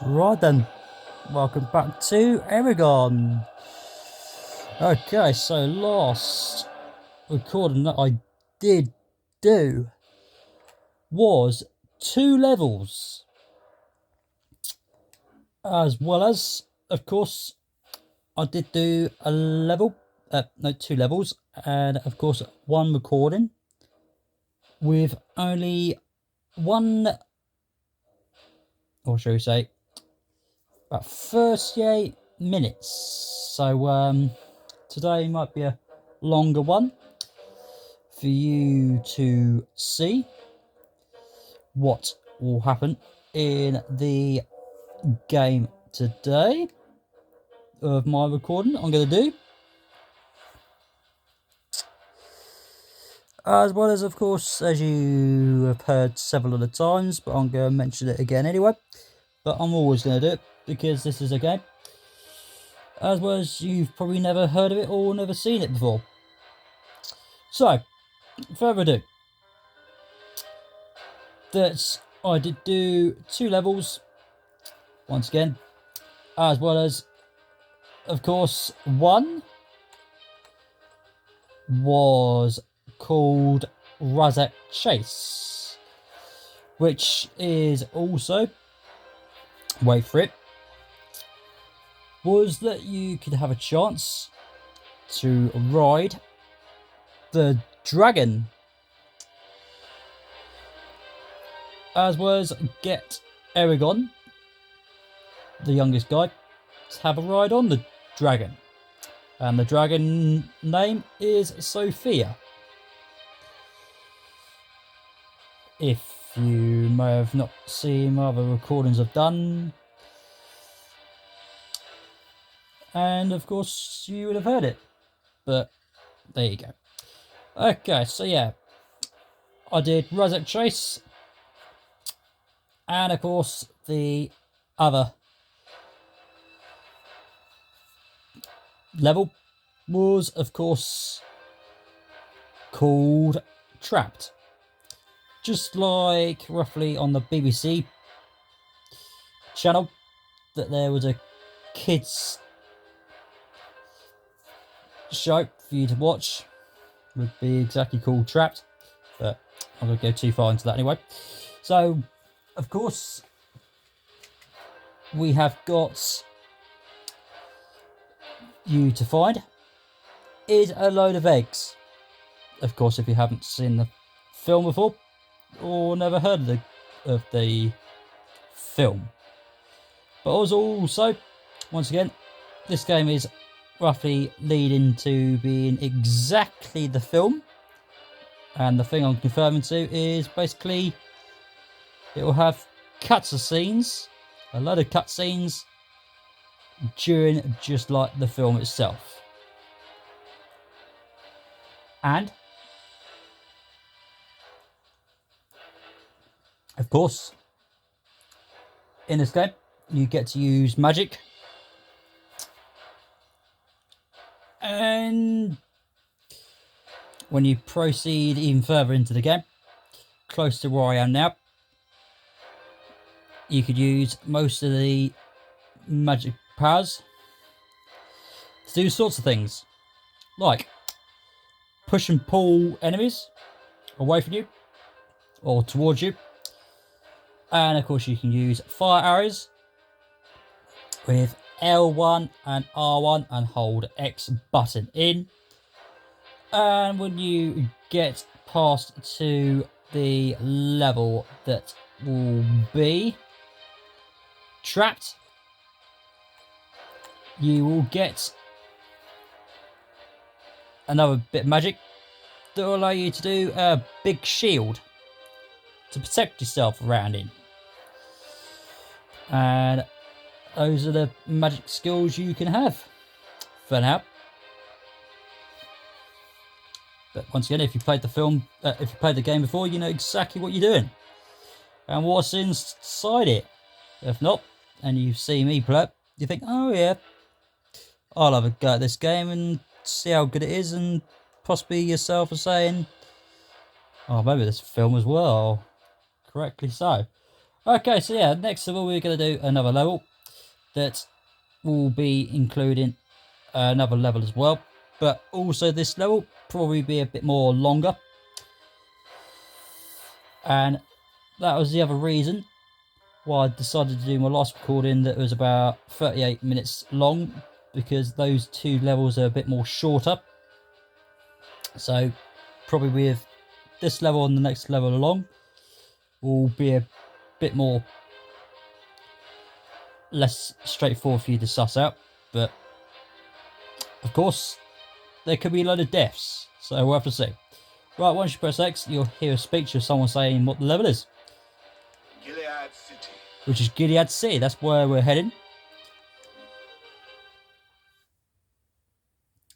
Right then, welcome back to ERAGON. Okay, so last recording that I did do was 2 levels, as well as, of course, I did do a level, no, 2 levels, and of course 1 recording with only 1, or shall we say, about 38 minutes. So today might be a longer one for you to see what will happen in the game today of my recording I'm going to do, as well as, of course, as you have heard several other times, but I'm going to mention it again anyway. But I'm always going to do it because this is a game, as well as you've probably never heard of it or never seen it before. So, further ado, I did do 2 levels once again, as well as, of course, 1 was called Razak Chase, which is also, wait for it, was that you could have a chance to ride the dragon, as well as get ERAGON, the youngest guy, to have a ride on the dragon. And the dragon name is Sophia. If you may have not seen my other recordings I've done, and of course you would have heard it, but there you go. Okay, so yeah, I did Razak Chase, and of course the other level was, of course, called Trapped. Just like roughly on the BBC channel, that there was a kids show for you to watch, would be exactly called Trapped, but I'm going to go too far into that anyway. So, of course, we have got you to find is a load of eggs. Of course, if you haven't seen the film before or never heard of the film. But also, once again, this game is roughly leading to being exactly the film, and the thing I'm confirming to is basically it will have cutscenes, a load of cutscenes during just like the film itself. And of course, in this game you get to use magic, and when you proceed even further into the game, close to where I am now, you could use most of the magic powers to do sorts of things, like push and pull enemies away from you or towards you. And of course you can use fire arrows with L1 and R1 and hold X button in. And when you get past to the level that will be Trapped, you will get another bit of magic that will allow you to do a big shield to protect yourself around in. And those are the magic skills you can have for now. But once again, if you played the game before, you know exactly what you're doing and what's inside it. If not, and you see me play it, you think, oh yeah, I'll have a go at this game and see how good it is, and possibly yourself are saying, oh, maybe this film as well. Correctly so. Okay, so yeah, next of all we're going to do another level that will be including another level as well. But also this level probably be a bit more longer. And that was the other reason why I decided to do my last recording that was about 38 minutes long, because those two levels are a bit more shorter. So probably with this level and the next level along will be a bit more less straightforward for you to suss out, but of course there could be a load of deaths, so we'll have to see. Right, once you press X, you'll hear a speech of someone saying what the level is. Gilead City. Which is Gilead City, that's where we're heading.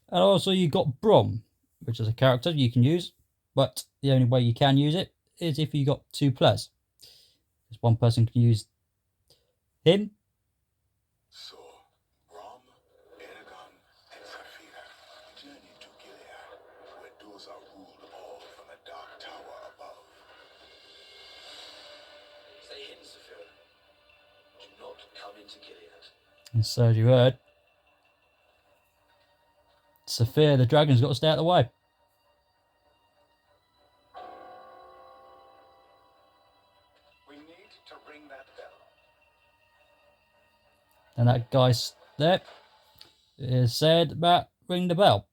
And also you got Brom, which is a character you can use, but the only way you can use it is if you got two players. Because one person can use him. So, Brom, ERAGON, and Saphira journeyed to Gilead, where those are ruled all from the dark tower above. Stay hidden, Saphira. Do not come into Gilead. And so as you heard, Saphira the dragon's got to stay out of the way. We need to ring that bell. And that guy there is said about ring the bell,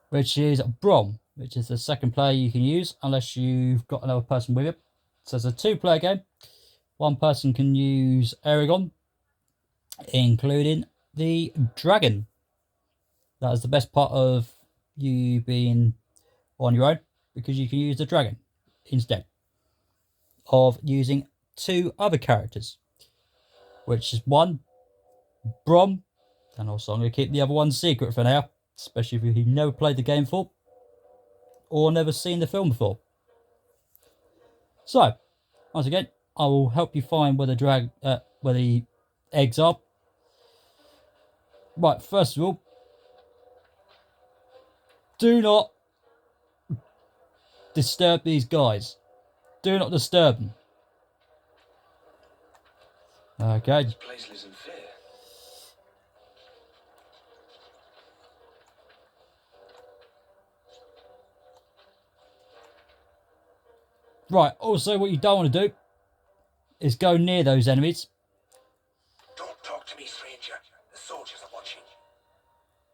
which is Brom, which is the second player you can use unless you've got another person with you. So it's a two-player game. One person can use ERAGON, including the dragon. That is the best part of you being on your own, because you can use the dragon instead of using two other characters, which is one, Brom, and also I'm going to keep the other one secret for now, especially if you've never played the game before or never seen the film before. So, once again, I will help you find where the eggs are. Right, first of all, do not disturb these guys. Do not disturb them. Okay. This place lives in fear. Right, also what you don't want to do is go near those enemies. Don't talk to me, stranger. The soldiers are watching.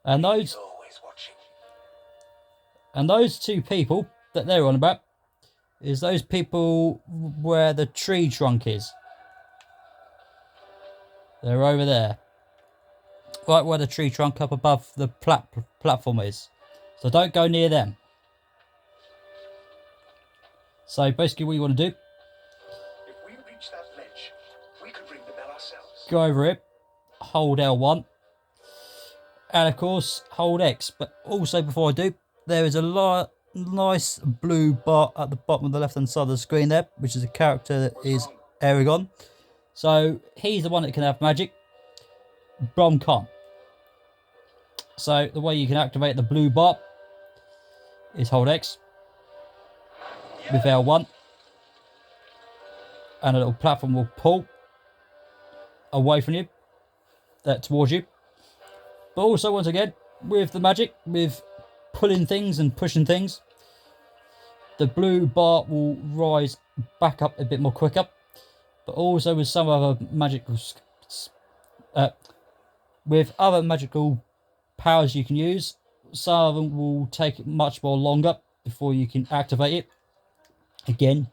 And He's always watching. those two people that they're on about is those people where the tree trunk is. They're over there. Right where the tree trunk up above the platform is. So don't go near them. So basically what you want to do, If we reach that ledge, we could ring the bell ourselves. go over it, hold L1, and of course hold X. But also before I do, there is a nice blue bar at the bottom of the left hand side of the screen there, which is a character that is ERAGON. So he's the one that can have magic. Brom can't. So the way you can activate the blue bar is hold X with L1, and a little platform will pull away from you, towards you. But also, once again, with the magic, with pulling things and pushing things, the blue bar will rise back up a bit more quicker. But also with some other magical, with other magical powers you can use, some of them will take much more longer before you can activate it. Again,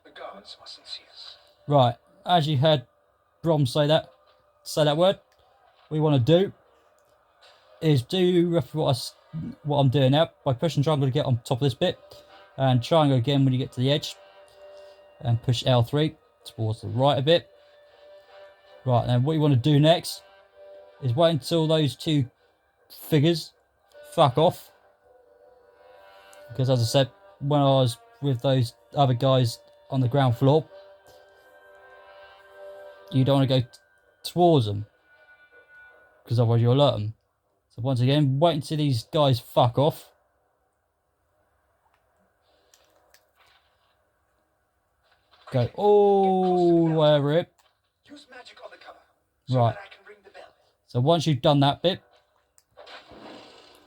The guards mustn't see us. right, as you heard Brom say that word, what you want to do is do roughly what I'm doing now by pushing triangle to get on top of this bit, and triangle again when you get to the edge, and push L3 towards the right a bit. Right, then what you want to do next is wait until those two figures fuck off, because as I said, when I was with those other guys on the ground floor, you don't want to go towards them, because otherwise you'll alert them. So once again, wait until these guys fuck off. go all the way over it. Use magic on the cover so Right. that I can ring the bell. So once you've done that bit,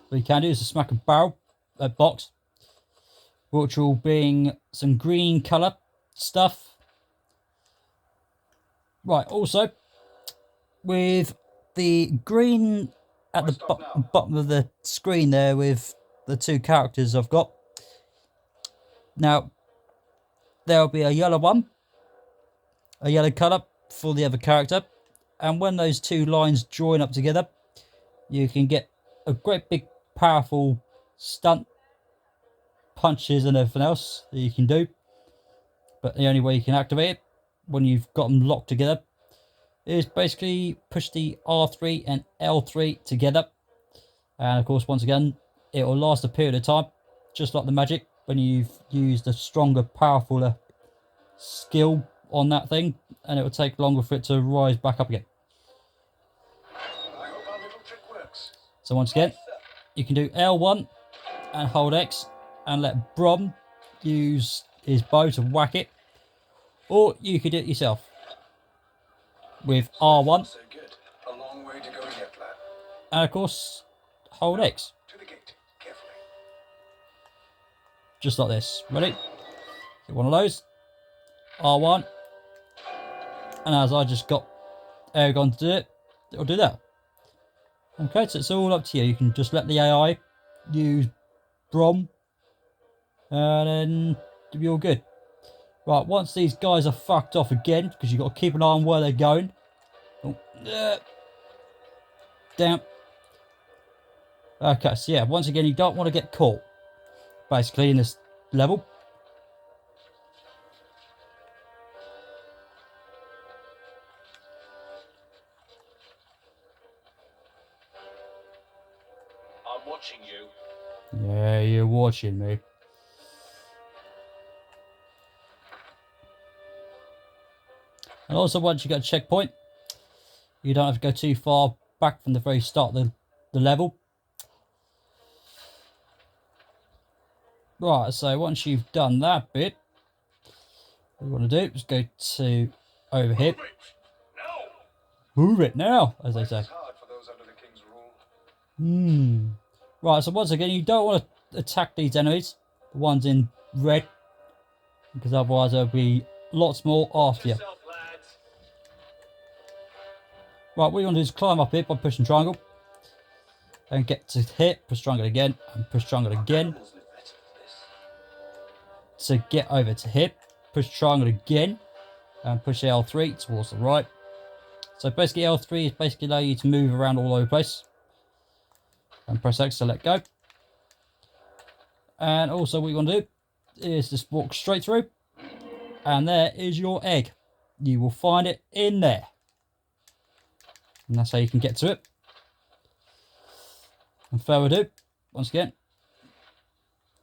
what you can do is to smack a barrel, a box, which will bring some green colour stuff. Right, also, with the green at the bottom of the screen there with the two characters I've got. Now, there'll be a yellow one, a yellow colour for the other character. And when those two lines join up together, you can get a great big powerful stunt punches and everything else that you can do. But the only way you can activate it when you've got them locked together is basically push the R3 and L3 together. And of course, once again, it will last a period of time, just like the magic, when you've used a stronger, powerfuler skill on that thing, and it will take longer for it to rise back up again. I hope our little trick works. So once again, you can do L1 and hold X and let Brom use his bow to whack it, or you could do it yourself with R1 So good. A long way to go yet, lad. and of course hold X, To the gate, carefully. just like this. Ready? Get one of those, R1, and as I just got ERAGON to do it, it'll do that. Okay, so it's all up to you. You can just let the AI use Brom, and then you'll be all good. Right, once these guys are fucked off again, because you've got to keep an eye on where they're going. Oh, down. Okay, so yeah, once again, you don't want to get caught, basically, in this level. I'm watching you. Yeah, you're watching me. And also, once you get a checkpoint, you don't have to go too far back from the very start of the level. Right, so once you've done that bit, what you want to do is go to over here. Move it now, as they say. It's hard for those under the king's rule. Right, so once again, you don't want to attack these enemies, the ones in red, because otherwise there'll be lots more after you. Yourself, lads. Right, what you want to do is climb up here by pushing triangle, and get to hit, push triangle again, and push triangle again. Animals live better for this. To get over to hit, push triangle again, and push L3 towards the right. So basically L3 is basically allow you to move around all over the place. And press X to let go. And also what you want to do is just walk straight through. And there is your egg. You will find it in there. And that's how you can get to it. And further ado, once again,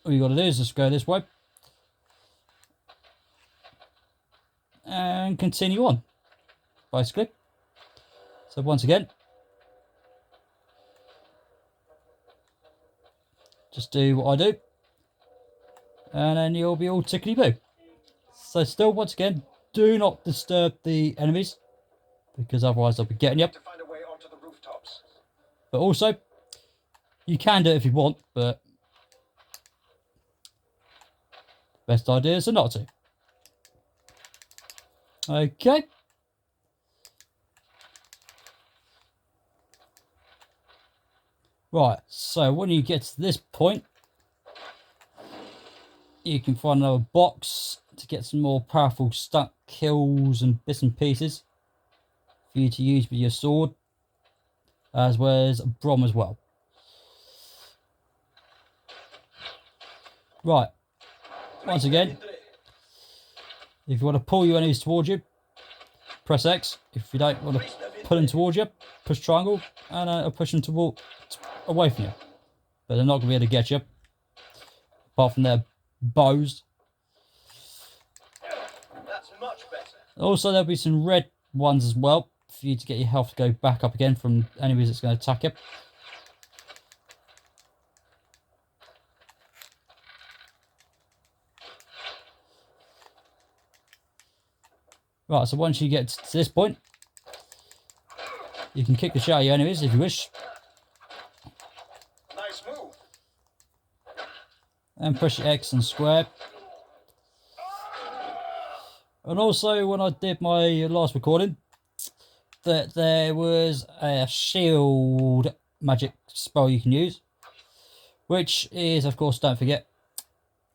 all you got to do is just go this way. And continue on, basically. So once again, just do what I do, and then you'll be all tickety-boo. So still, once again, do not disturb the enemies, because otherwise they'll be getting you. To find a way onto the rooftops. But also, you can do it if you want, but best idea is not to. Okay. Right, so when you get to this point, you can find another box to get some more powerful stunt kills and bits and pieces for you to use with your sword, as well as Brom as well. Right, once again, if you want to pull your enemies towards you, press X. If you don't want to pull them towards you, push triangle, and it'll push them away from you. But they're not going to be able to get you, apart from their bows. That's much better. Also, there'll be some red ones as well, for you to get your health to go back up again from enemies that's going to attack you. Right, so once you get to this point, you can kick the shit out of your enemies if you wish. Nice move. And push X and square. And also, when I did my last recording, that there was a shield magic spell you can use, which is, of course, don't forget,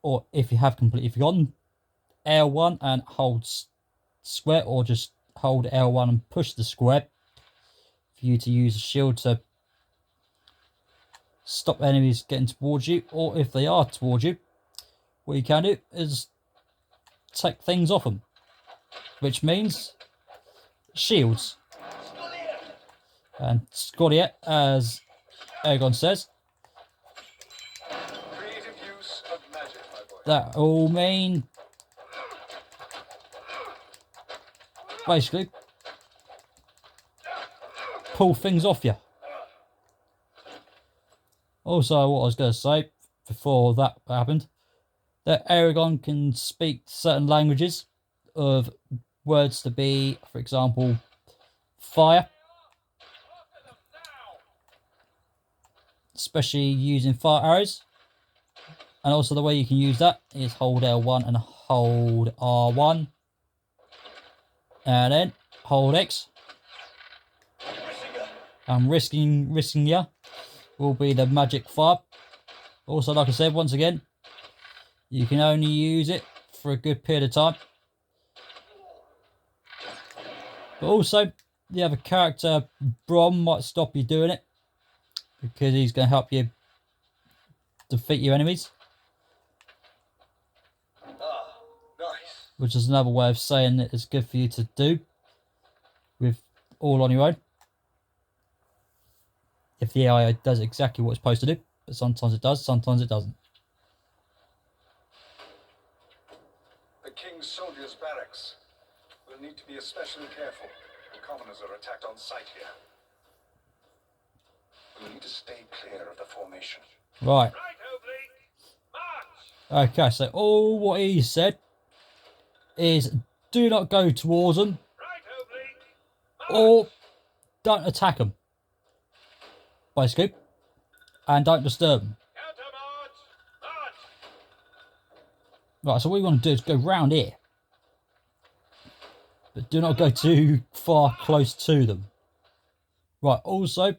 or if you have completely forgotten, L1 and hold square, or just hold L1 and push the square for you to use a shield to stop enemies getting towards you, or if they are towards you, what you can do is take things off them, which means shields. And Scotty, as ERAGON says, Creative use of magic, my boy. that all mean basically pull things off you. Also, what I was going to say before that happened, that ERAGON can speak certain languages of words to be, for example, fire, especially using fire arrows. And also the way you can use that is hold L1 and hold R1, and then hold X. And risking ya will be the magic fire. Also, like I said, once again, you can only use it for a good period of time. But also, the other character, Brom, might stop you doing it, because he's going to help you defeat your enemies. Ah, nice. Which is another way of saying that it's good for you to do with all on your own. If the AI does exactly what it's supposed to do, but sometimes it does, sometimes it doesn't. The King's soldiers' barracks. We'll need to be especially careful. The commoners are attacked on sight here. We'll need to stay clear of the formation. Right. Okay, so all what he said is do not go towards them, or don't attack them, basically, and don't disturb them. Right, so what you want to do is go round here, but do not go too far close to them. Right, also,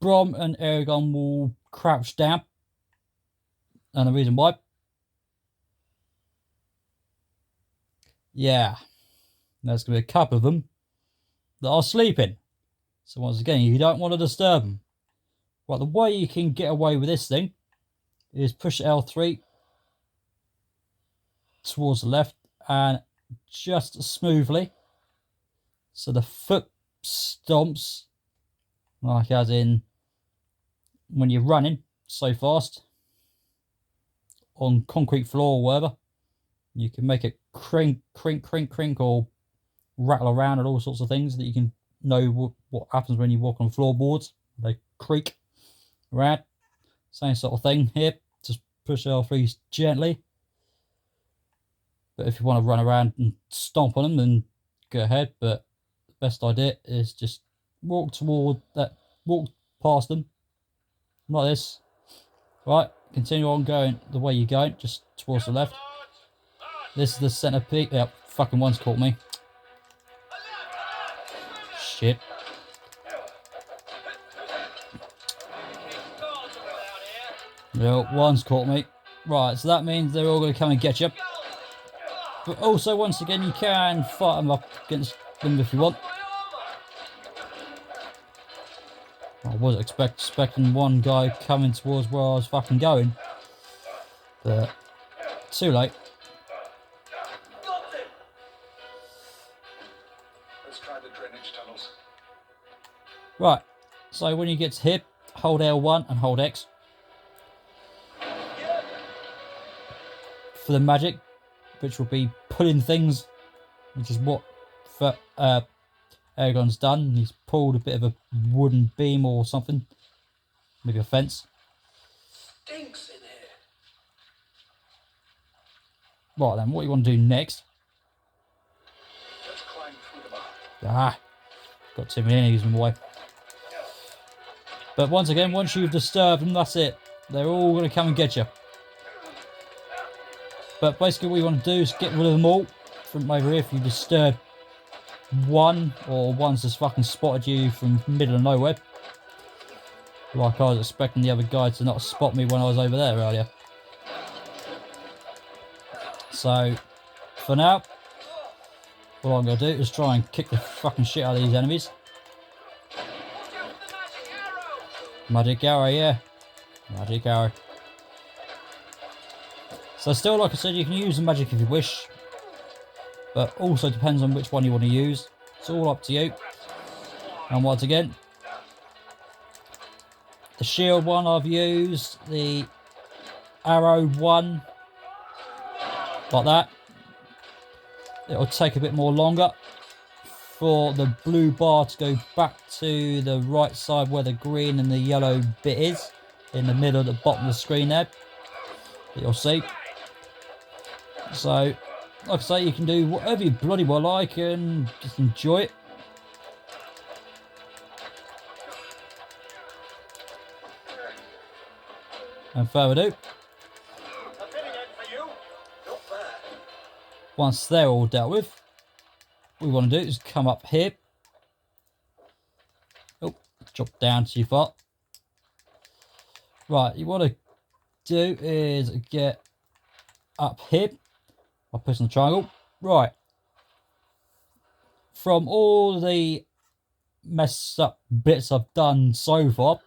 Brom and ERAGON will crouch down, and the reason why, yeah, there's going to be a couple of them that are sleeping. So once again, you don't want to disturb them. Right, the way you can get away with this thing is push L3 towards the left and just smoothly, so the foot stomps, like as in when you're running so fast on concrete floor or whatever, you can make it crink, crink, crink, crink, or rattle around and all sorts of things that you can know what happens when you walk on floorboards. They creak around. Same sort of thing here. Just push L3 gently. But if you want to run around and stomp on them, then go ahead. But the best idea is just walk past them like this. Right, continue on going the way you're going, just towards the left. This is the centre peak. Yep, fucking one's caught me. Shit. No, one's caught me. Right, so that means they're all going to come and get you. But also, once again, you can fight them up against them if you want. I was expecting one guy coming towards where I was fucking going. But, too late. Let's try the drainage tunnels. Right, so when you get to here, hold L1 and hold X for the magic, which will be pulling things, which is what ERAGON's done. He's pulled a bit of a wooden beam or something, maybe a fence. Stinks in here. Right then, what you want to do next Ah, got too many enemies in the way. But once again, once you've disturbed them, that's it. They're all going to come and get you. But basically what you want to do is get rid of them all from over here. If you disturb one, or one's just fucking spotted you from the middle of nowhere. Like I was expecting the other guy to not spot me when I was over there earlier. So, for now, all I'm going to do is try and kick the fucking shit out of these enemies. Magic arrow, yeah. Magic arrow. So still, like I said, you can use the magic if you wish. But also depends on which one you want to use. It's all up to you. And once again, the shield one I've used, the arrow one, like that. It'll take a bit more longer for the blue bar to go back to the right side where the green and the yellow bit is, in the middle at the bottom of the screen there. You'll see. So, like I say, you can do whatever you bloody well like and just enjoy it. And further ado, once they're all dealt with, what we want to do is come up here. Oh, drop down too far. Right, you want to do is get up here by pushing the triangle. Right. From all the messed up bits I've done so far,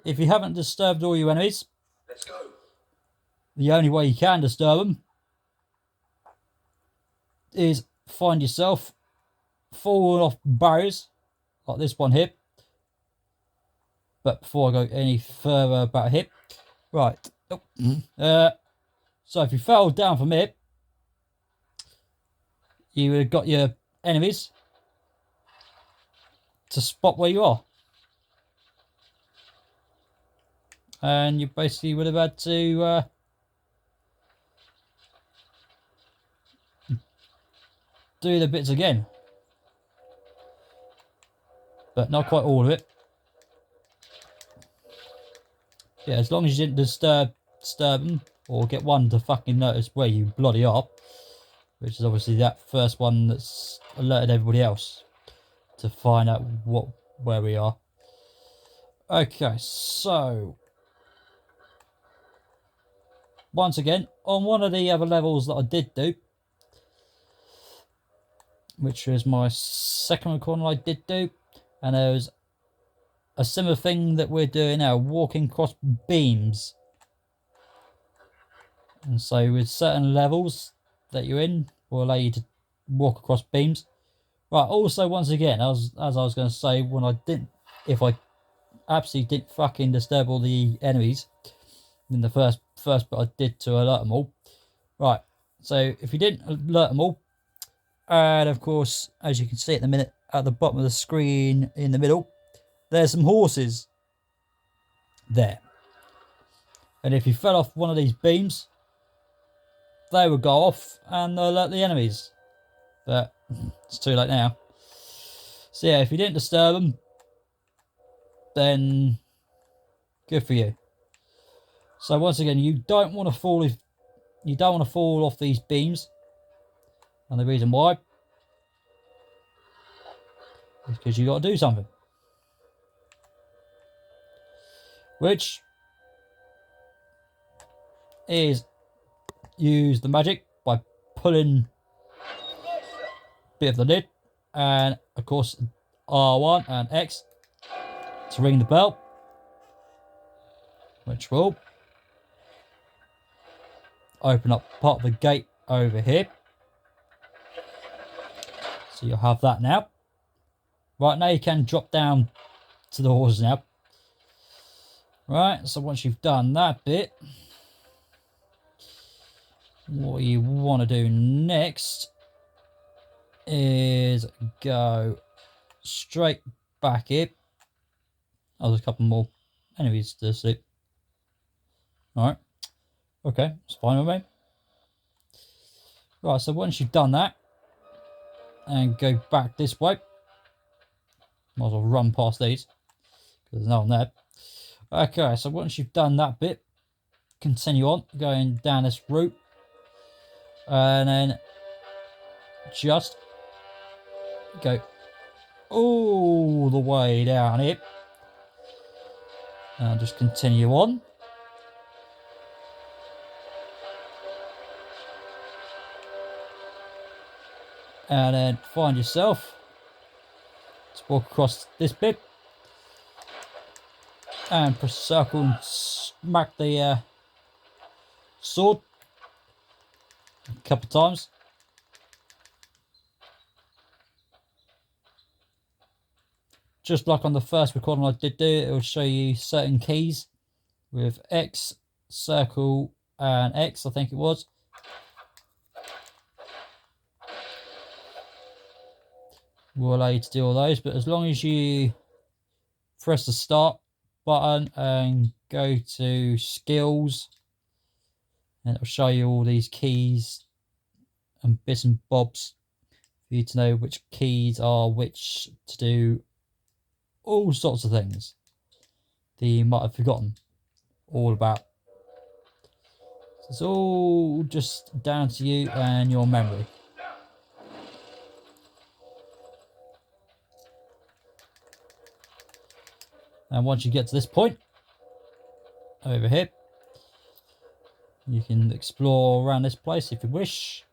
if you haven't disturbed all your enemies, Let's go. the only way you can disturb them is find yourself falling off barriers like this one here. But before I go any further about here, right. So if you fell down from here, you would have got your enemies to spot where you are. And you basically would have had to do the bits again. But not quite all of it. Yeah, as long as you didn't disturb them, or get one to fucking notice where you bloody are. Which is obviously that first one that's alerted everybody else to find out where we are. Okay, so once again, on one of the other levels that I did do, which was my second recording I did do, and there was a similar thing that we're doing now, walking across beams. And so with certain levels that you're in, will allow you to walk across beams. Right, also once again, as I was going to say, if I absolutely didn't fucking disturb all the enemies in the first bit I did to alert them all. Right, so if you didn't alert them all, and of course, as you can see at the minute, at the bottom of the screen in the middle, there's some horses there. And if you fell off one of these beams, they would go off and alert the enemies. But it's too late now. So yeah, if you didn't disturb them, then good for you. So once again, you don't want to fall off these beams. And the reason why is because you got to do something. Which is use the magic by pulling a bit of the lid, and of course R1 and X to ring the bell, which will open up part of the gate over here. So you'll have that now. Right, now you can drop down to the horses now. Right, so once you've done that bit, what you want to do next is go straight back here. Oh, there's a couple more enemies to sleep. Alright. Okay, it's fine with me. Right, so once you've done that, and go back this way. Might as well run past these because there's no one there. Okay, so once you've done that bit, continue on going down this route, and then just go all the way down here, and just continue on. And then find yourself to walk across this bit and press circle and smack the sword a couple of times. Just like on the first recording I did do, it will show you certain keys with X, circle and X, I think it was. Will allow you to do all those, but as long as you press the start button and go to skills, and it'll show you all these keys and bits and bobs for you to know which keys are which to do all sorts of things that you might have forgotten all about. So it's all just down to you and your memory. And once you get to this point, over here, you can explore around this place if you wish.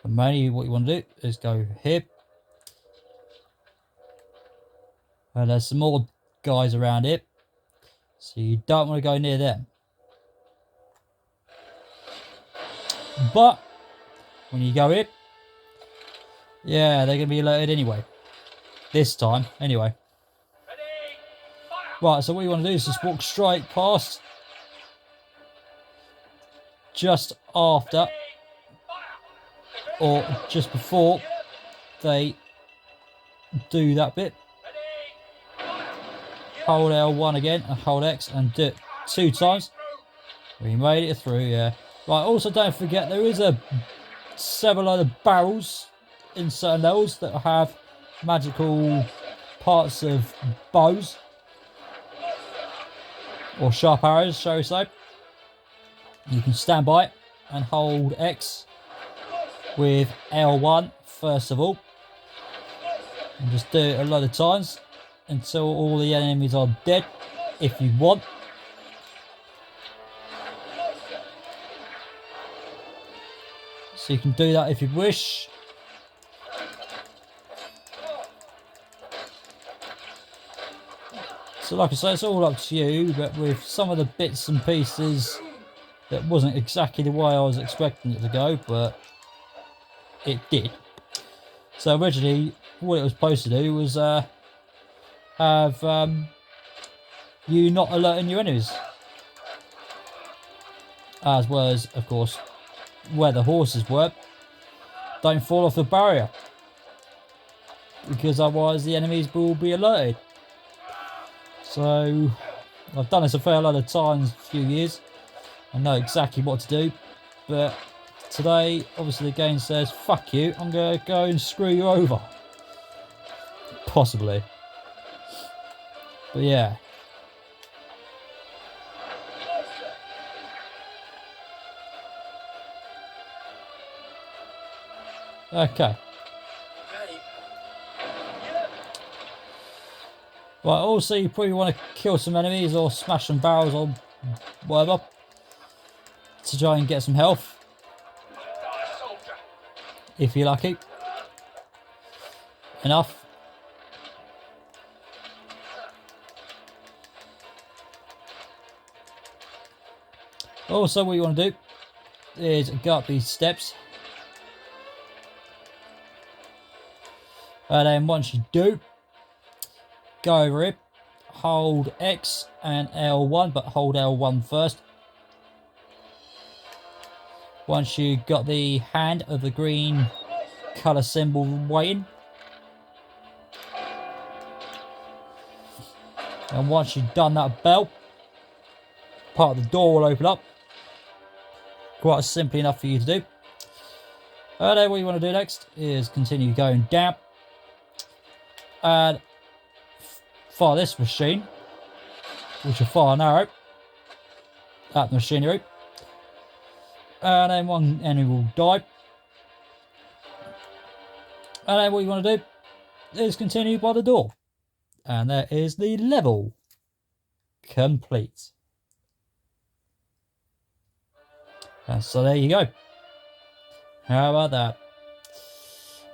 But mainly what you want to do is go here. And there's some more guys around here, so you don't want to go near them. But when you go in, yeah, they're going to be alerted anyway. This time, anyway. Right, so what you want to do is just walk straight past, just after or just before they do that bit. Hold L1 again and hold X and do it 2 times. We made it through, yeah. Right, also don't forget there is several other barrels in certain levels that have magical parts of bows. Or sharp arrows, shall we say. You can stand by it and hold X with L1 first of all. And just do it a lot of times until all the enemies are dead, if you want. So you can do that if you wish. So like I say, it's all up to you, but with some of the bits and pieces that wasn't exactly the way I was expecting it to go, but it did. So originally what it was supposed to do was have you not alerting your enemies, as well as of course where the horses were, don't fall off the barrier, because otherwise the enemies will be alerted. So I've done this a fair lot of times, a few years. I know exactly what to do, but today obviously the game says fuck you, I'm going to go and screw you over. Possibly. But yeah. Okay. Right, also you probably want to kill some enemies or smash some barrels or whatever to try and get some health, if you're lucky enough. Also what you want to do is go up these steps, and then once you do, go over it, hold X and L1, but hold L1 first. Once you got the hand of the green colour symbol waiting, and once you've done that bell, part of the door will open up. Quite simply enough for you to do. Then what you want to do next is continue going down and fire this machine, which will fire an arrow at the machinery, and then one enemy will die. And then what you want to do is continue by the door, and there is the level complete. And so there you go. How about that?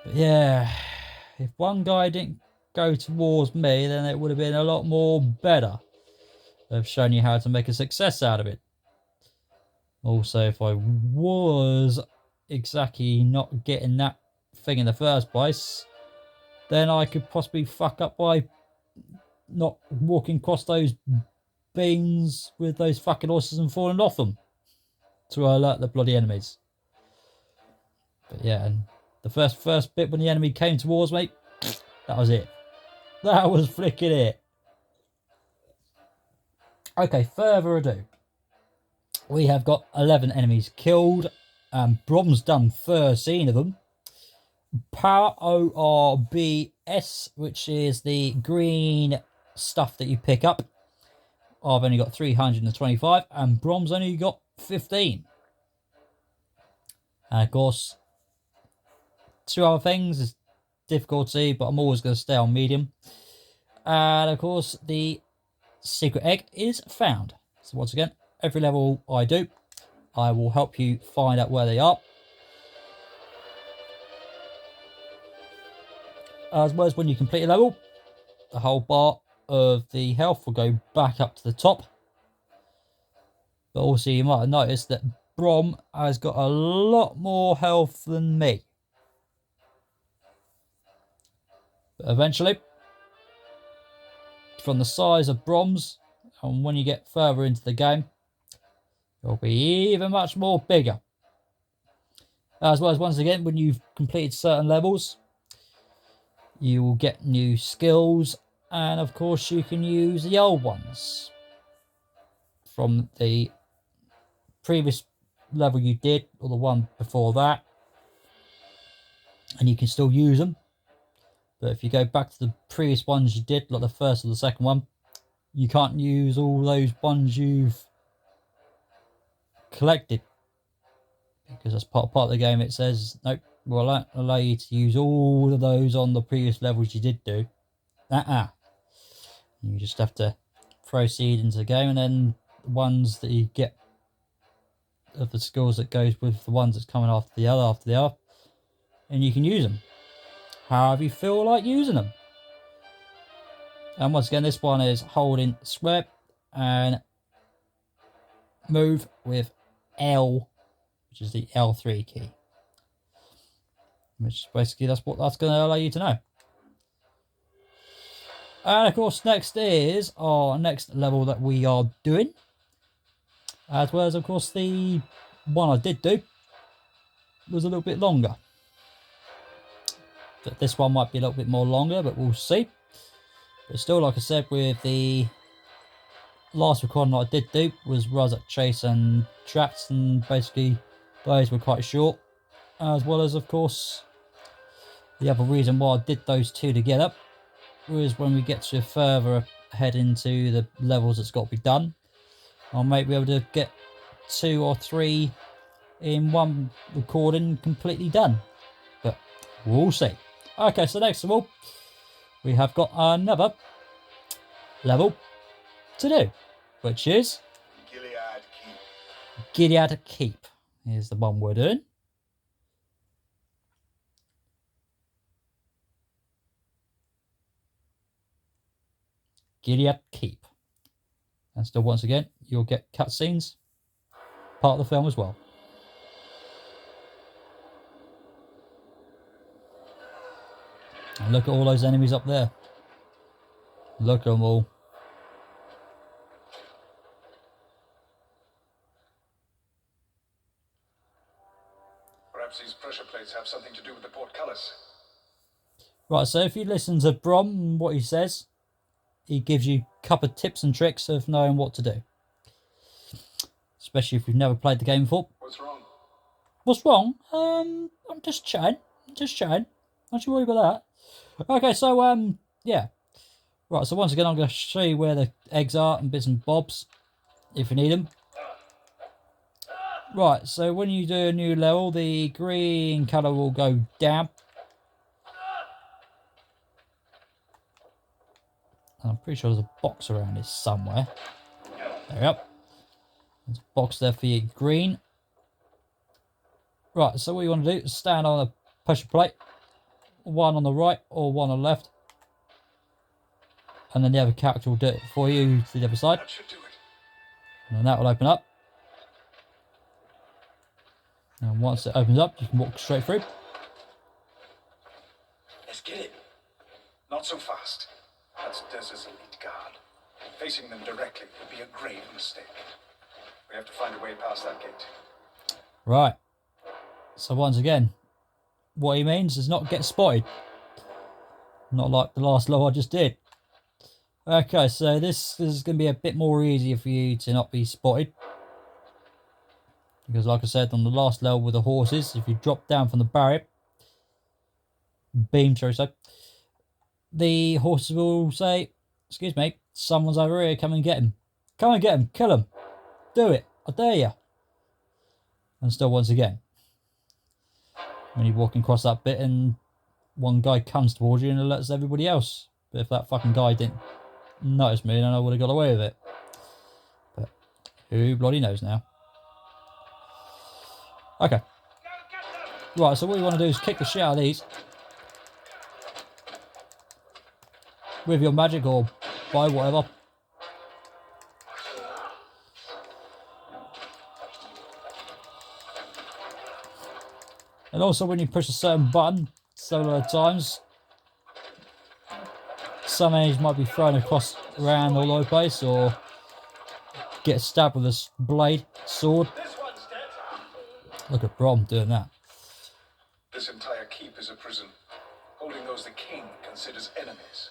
But yeah, if one guy didn't go towards me, then it would have been a lot more better. I've shown you how to make a success out of it. Also, if I was exactly not getting that thing in the first place, then I could possibly fuck up by not walking across those beams with those fucking horses and falling off them to alert the bloody enemies. But yeah, and the first bit when the enemy came towards me, that was it. That was flicking it. Okay, further ado. We have got 11 enemies killed, and Brom's done 13 of them. Power ORBS, which is the green stuff that you pick up. I've only got 325, and Brom's only got 15. And of course, two other things is difficulty, but I'm always going to stay on medium. And of course, the secret egg is found. So once again, every level I do, I will help you find out where they are. As well as when you complete a level, the whole bar of the health will go back up to the top. But also you might have noticed that Brom has got a lot more health than me. But eventually, from the size of Brom's, and when you get further into the game, it'll be even much more bigger. As well as once again, when you've completed certain levels, you will get new skills, and of course you can use the old ones from the previous level you did, or the one before that, and you can still use them. But if you go back to the previous ones you did, like the first or the second one, you can't use all those ones you've collected, because that's part of the game. It says nope, we'll allow you to use all of those on the previous levels you did do. You just have to proceed into the game, and then the ones that you get of the skills that goes with the ones that's coming after the other, and you can use them however you feel like using them. And once again, this one is holding square and move with L, which is the L3 key. Which basically that's what that's going to allow you to know. And of course, next is our next level that we are doing. As well as, of course, the one I did do was a little bit longer. But this one might be a little bit more longer, but we'll see. But still, like I said, with the last recording that I did do was Rise Up Chase and Traps, and basically those were quite short. As well as, of course, the other reason why I did those two together was when we get to further ahead into the levels that's got to be done, I might be able to get 2 or 3 in one recording completely done. But we'll see. Okay, so next of all, we have got another level to do, which is Gilead Keep. Gilead Keep. Here's the one we're doing. Gilead Keep. And still, once again, you'll get cutscenes, part of the film as well. And look at all those enemies up there. Look at them all. Perhaps these pressure plates have something to do with the portcullis. Right, so if you listen to Brom and what he says, he gives you a couple of tips and tricks of knowing what to do. Especially if you've never played the game before. What's wrong? What's wrong? I I'm just chatting. Don't you worry about that. Okay, so yeah. Right, so once again, I'm going to show you where the eggs are and bits and bobs, if you need them. Right, so when you do a new level, the green colour will go down. And I'm pretty sure there's a box around this somewhere. There we go. There's a box there for your green. Right, so what you want to do is stand on a pressure plate. One on the right or one on the left. And then the other character will do it for you to the other side. That should do it. And then that will open up. And once it opens up, you can walk straight through. Let's get it. Not so fast. That's Dez's elite guard. Facing them directly would be a grave mistake. We have to find a way past that gate. Right. So once again, what he means is not get spotted. Not like the last level I just did. Okay, so this is going to be a bit more easier for you to not be spotted. Because like I said, on the last level with the horses, if you drop down from the barrier, beam, sorry, so, the horses will say, excuse me, someone's over here, come and get him. Come and get him, kill him. Do it, I dare you. And still once again, when you're walking across that bit and one guy comes towards you and alerts everybody else. But if that fucking guy didn't notice me, then I would have got away with it. But who bloody knows now. Okay. Right, so what you want to do is kick the shit out of these. With your magic or by whatever. And also when you push a certain button several times, some enemies might be thrown across around all over the place or get stabbed with a blade, sword. Look at Brom doing that. This entire keep is a prison, holding those the king considers enemies.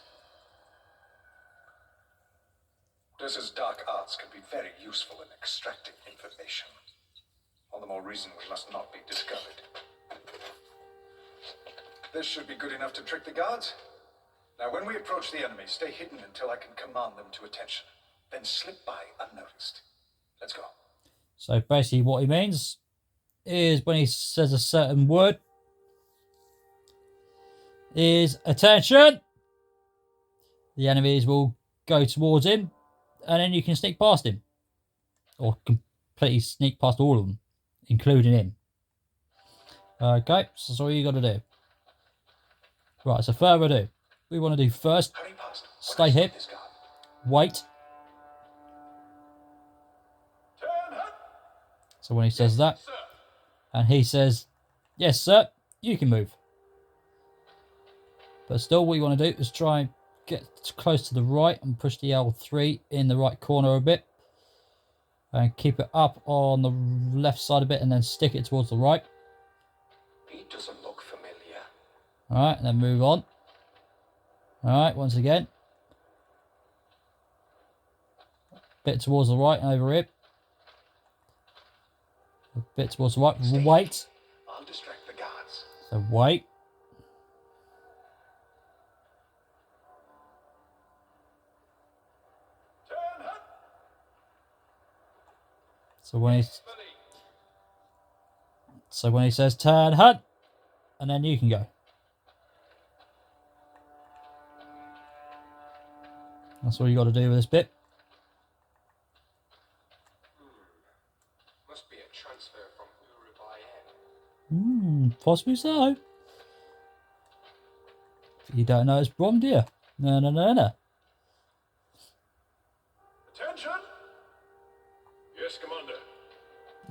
Dez's dark arts can be very useful in extracting information. All the more reason we must not be discovered. This should be good enough to trick the guards. Now, when we approach the enemy, stay hidden until I can command them to attention. Then slip by unnoticed. Let's go. So basically what he means is when he says a certain word is attention. The enemies will go towards him and then you can sneak past him. Or completely sneak past all of them, including him. Okay, so that's all you got to do. Right, so further ado, we want to do first, Hurry past. stay here, wait. So when he says that, and he says, yes sir, you can move. But still what you want to do is try and get close to the right and push the L3 in the right corner a bit. And keep it up on the left side a bit and then stick it towards the right. He doesn't look familiar. Alright, and then move on. Alright, once again. Bit towards the right and over here. A bit towards the right. Wait. I'll distract the guards. So wait. So when he says turn hunt, and then you can go. That's all you got to do with this bit. Must be a transfer from Urubai. Possibly so. You don't know it's Brom, do you? No. Attention! Yes, Commander.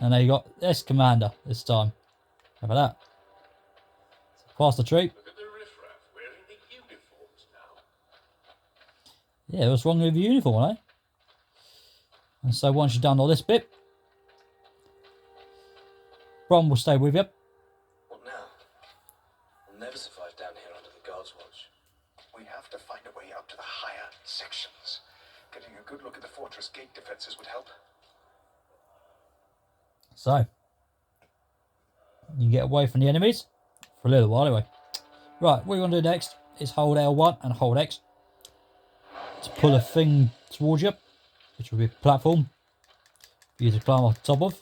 And there you got this commander this time. How about that? So past the tree. Look at the riffraff wearing the uniforms now. Yeah, what's wrong with the uniform, eh? And so once you've done all this bit, Brom will stay with you. What now? We'll never survive down here under the guards' watch. We have to find a way up to the higher sections. Getting a good look at the fortress gate defenses would help. So, you get away from the enemies. For a little while anyway. Right, what you want to do next is hold L1 and hold X to pull a thing towards you, which will be a platform for you to climb off the top of.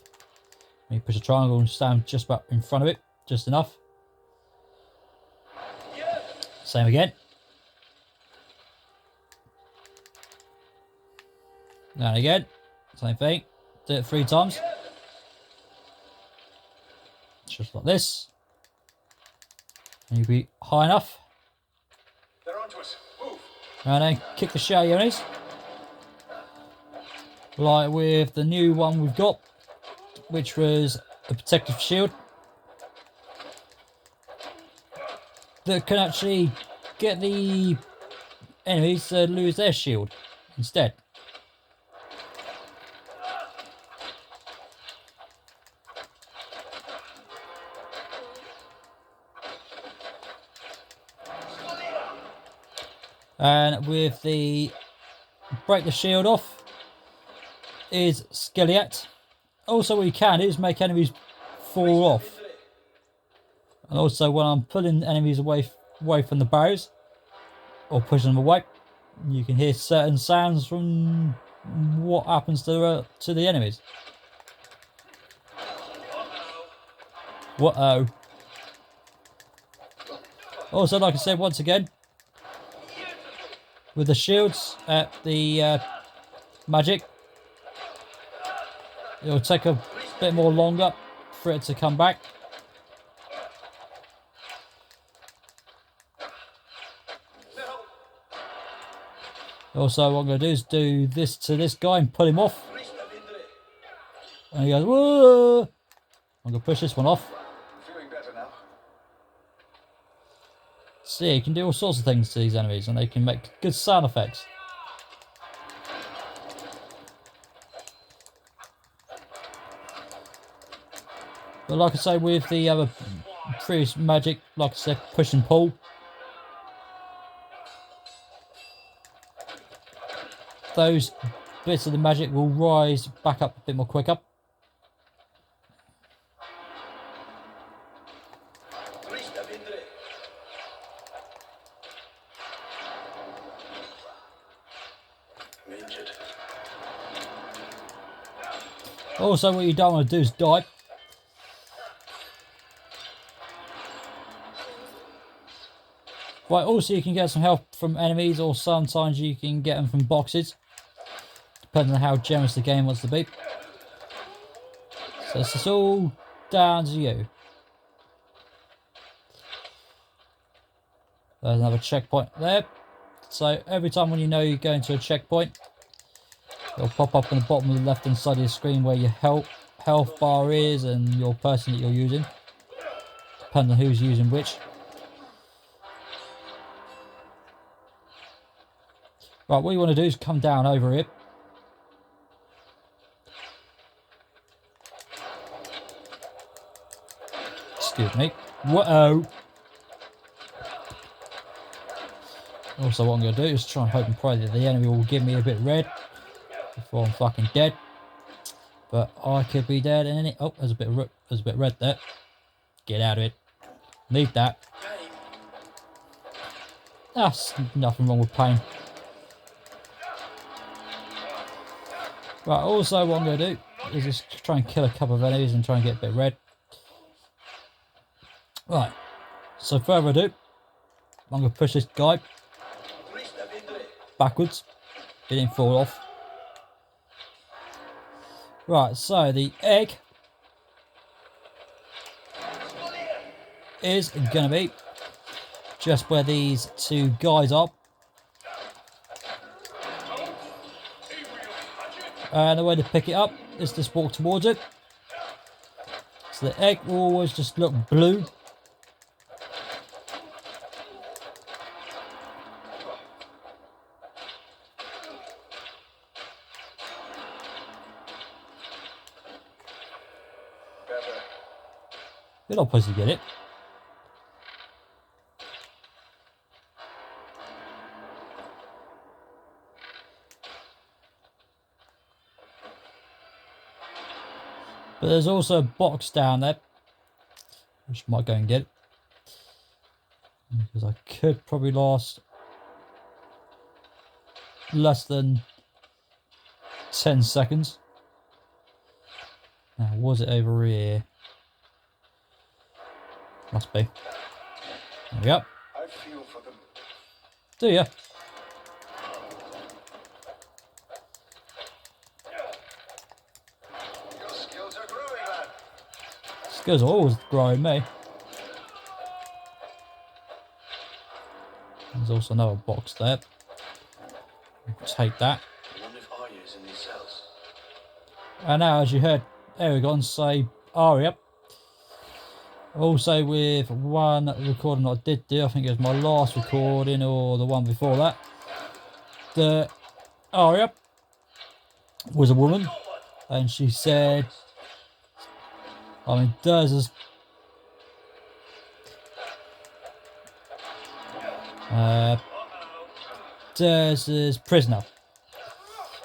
And you push a triangle and stand just about in front of it, just enough. Same again. And again, same thing. Do it 3 times. Just like this. And you'll be high enough. They're onto us. Move. And then kick the shit out of your enemies. Like with the new one we've got, which was a protective shield. That can actually get the enemies to lose their shield instead. And with the break the shield off is Skilliat. Also what you can do is make enemies fall off. And also when I'm pulling enemies away from the barriers, or pushing them away, you can hear certain sounds from what happens to the enemies. Whoa. Also, like I said, once again, with the shields at the magic, it'll take a bit more longer for it to come back. Also, what I'm going to do is do this to this guy and pull him off. And he goes, whoa! I'm going to push this one off. Feeling better now. See, you can do all sorts of things to these enemies and they can make good sound effects. But like I say, with the other previous magic, like I said, push and pull. Those bits of the magic will rise back up a bit more quicker. Also, what you don't want to do is die. Right, also you can get some help from enemies, or sometimes you can get them from boxes, depending on how generous the game wants to be. So it's all down to you. There's another checkpoint there. So every time when you know you're going to a checkpoint, it'll pop up on the bottom of the left hand side of your screen where your health bar is and your person that you're using, depending on who's using which. Right, what you want to do is come down over it. Excuse me. Whoa. Also, what I'm going to do is try and hope and pray that the enemy will give me a bit red before I'm fucking dead. But I could be dead in any... Oh, there's a bit red there. Get out of it. Need that. That's nothing wrong with pain. Right, also what I'm going to do is just try and kill a couple of enemies and try and get a bit red. Right, so further ado, I'm going to push this guy backwards, didn't fall off. Right, so the egg is going to be just where these 2 guys are. And the way to pick it up is just walk towards it. So the egg will always just look blue. You're not supposed to get it. But there's also a box down there, which you might go and get. because I could probably last less than 10 seconds. Now, was it over here? Must be. There we go. I feel for them. Do ya? Your skills are growing, lad. Skills are always growing me. There's also another box there. We'll take that. I wonder if Arya's in these cells. And now, as you heard ERAGON say, Arya. Also, with one recording I did do, I think it was my last recording or the one before that, the Arya was a woman, and she said, I mean, Dur's prisoner.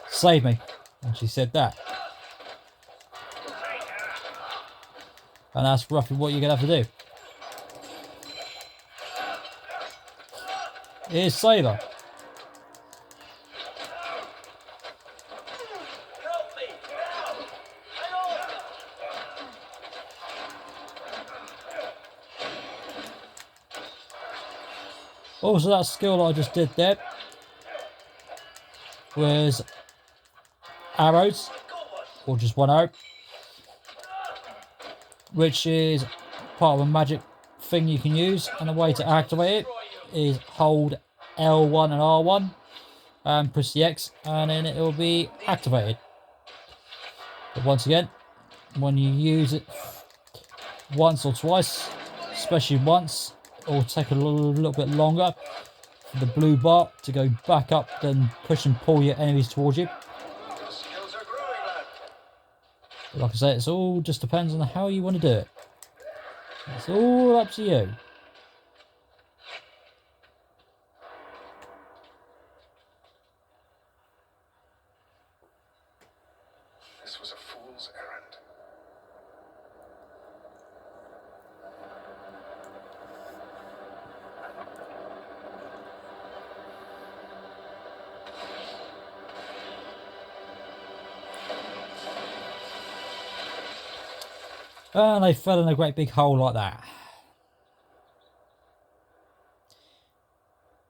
Save me. And she said that. And that's roughly what you're going to have to do. Is save her. Help me! Now! Hang on! Also, that skill that I just did there was arrows, or just one arrow, which is part of a magic thing you can use, and the way to activate it is hold L1 and R1 and push the X, and then it will be activated. But once again, when you use it once or twice, especially once, it will take a little bit longer for the blue bar to go back up, then push and pull your enemies towards you. Your skills are growing, lad. But like I say, it all just depends on how you want to do it. It's all up to you. This was a fool's errand. And they fell in a great big hole like that.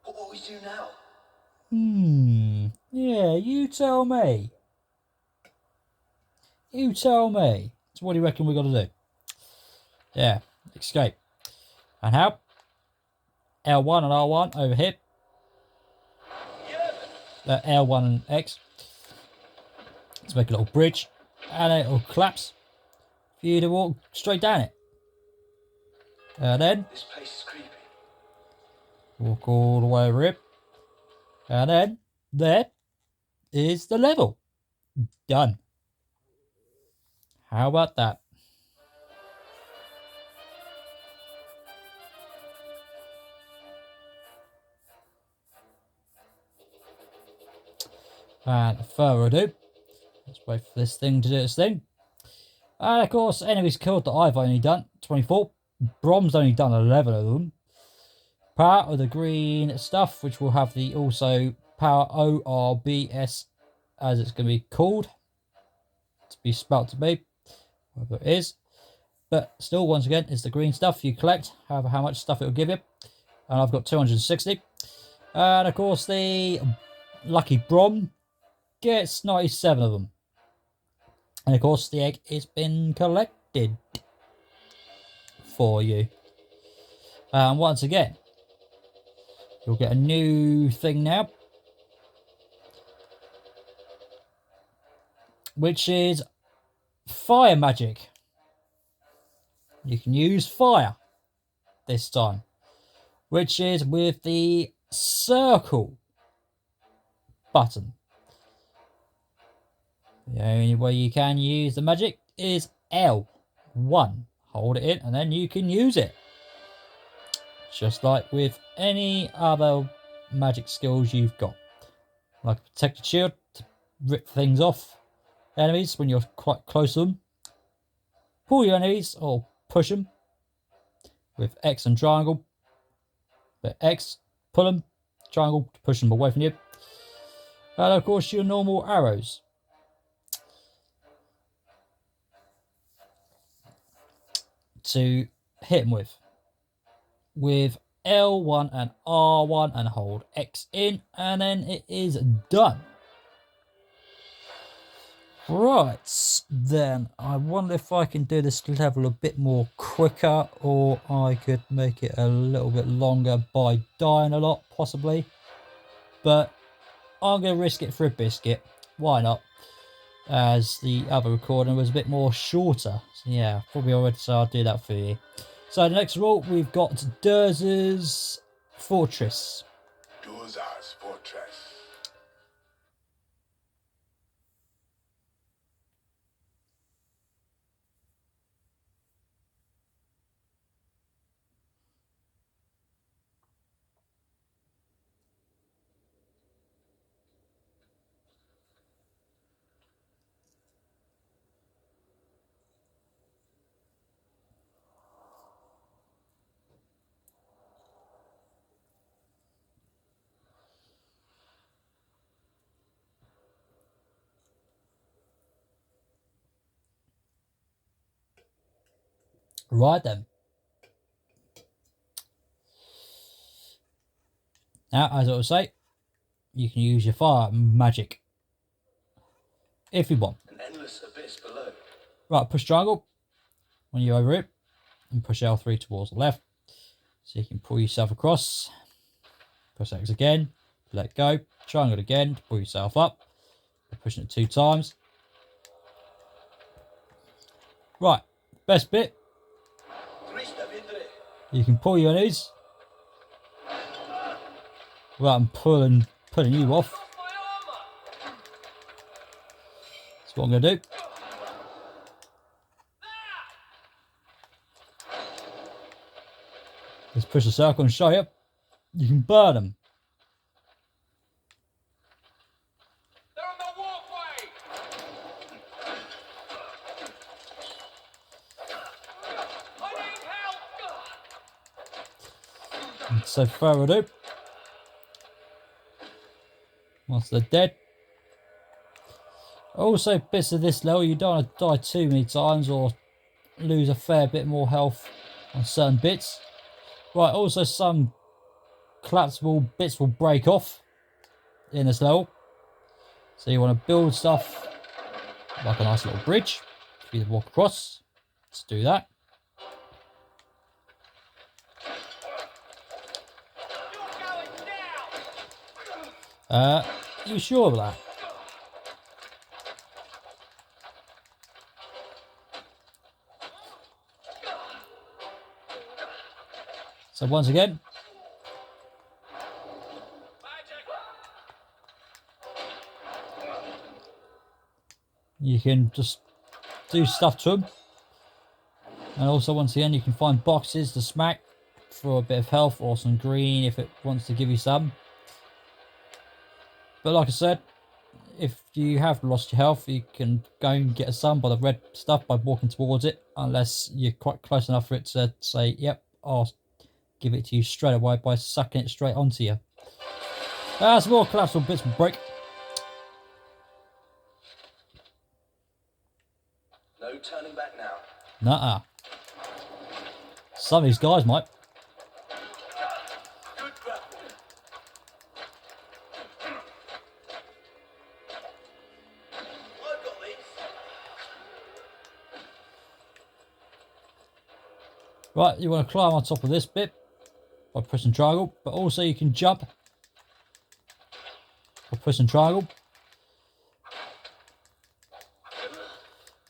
What will we do now? Yeah, you tell me. You tell me. So what do you reckon we're going to do? Yeah, escape. And how? L1 and R1 over here. L1 and X. Let's make a little bridge. And then it'll collapse for you to walk straight down it. And then This place is creepy. walk all the way over it. And then there is the level. Done. How about that? And further ado, let's wait for this thing to do its thing. And of course, enemies killed that I've only done 24. Brom's only done 11 of them. Power of the green stuff, which will have the also power ORBS as it's going to be called. To be spelt to be, whatever it is. But still, once again, it's the green stuff you collect, however how much stuff it will give you. And I've got 260. And of course, the lucky Brom gets 97 of them. And of course, the egg has been collected for you. And once again, you'll get a new thing now, which is fire magic. You can use fire this time, which is with the circle button. The only way you can use the magic is L1. Hold it in and then you can use it. Just like with any other magic skills you've got. Like protected shield to rip things off enemies when you're quite close to them. Pull your enemies or push them with X and triangle. But X, pull them. Triangle to push them away from you. And of course your normal arrows. To hit them with. With L1 and R1 and hold X in, and then it is done. Right, then I wonder if I can do this level a bit more quicker, or I could make it a little bit longer by dying a lot, possibly. But I'm going to risk it for a biscuit. Why not? As the other recording was a bit more shorter. So yeah, probably already, so I'll do that for you. So the next rule, we've got Durz's Fortress. Durzar's Fortress. Right then. Now, as I would say, you can use your fire magic if you want. An endless abyss below. Right, push triangle when you're over it, and push L3 towards the left, so you can pull yourself across. Press X again, let go, triangle again to pull yourself up. You're pushing it 2 times. Right, best bit. You can pull your enemies without them pulling you off. That's what I'm going to do. Let's push the circle and show you. You can burn them. They're on the walkway. I need help. And so further ado, once they're dead. Also, bits of this level, you don't want to die too many times or lose a fair bit more health on certain bits. Right, also some collapsible bits will break off in this level. So you want to build stuff like a nice little bridge for you to walk across. Let's do that. You're going down. You sure of that? So once again, you can just do stuff to them. And also once again, you can find boxes to smack for a bit of health, or some green if it wants to give you some. But like I said, if you have lost your health, you can go and get some by the red stuff by walking towards it, unless you're quite close enough for it to say, yep, I'll give it to you straight away by sucking it straight onto you. Some more collapsible bits will break. No turning back now. Nuh-uh. Some of these guys might. Good grapple. I've got these. Right, you want to climb on top of this bit by pressing triangle, but also you can jump by pressing triangle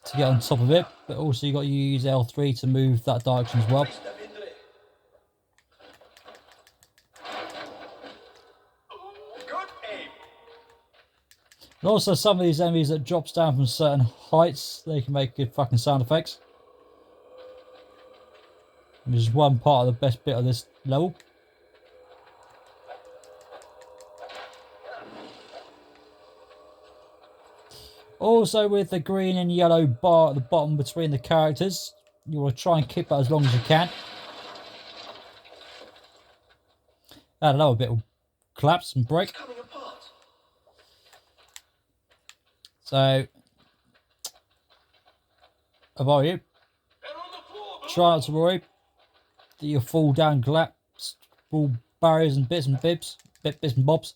to get on top of it, but also you got to use L3 to move that direction as well. Good aim. And also some of these enemies that drops down from certain heights, they can make good fucking sound effects. Which is one part of the best bit of this level. Also with the green and yellow bar at the bottom between the characters, you want to try and keep that as long as you can. Add another bit of collapse and break. It's coming apart. So, about you, They're on the floor. try not to worry that you'll fall down, collapse, all barriers and bits and bits and bobs.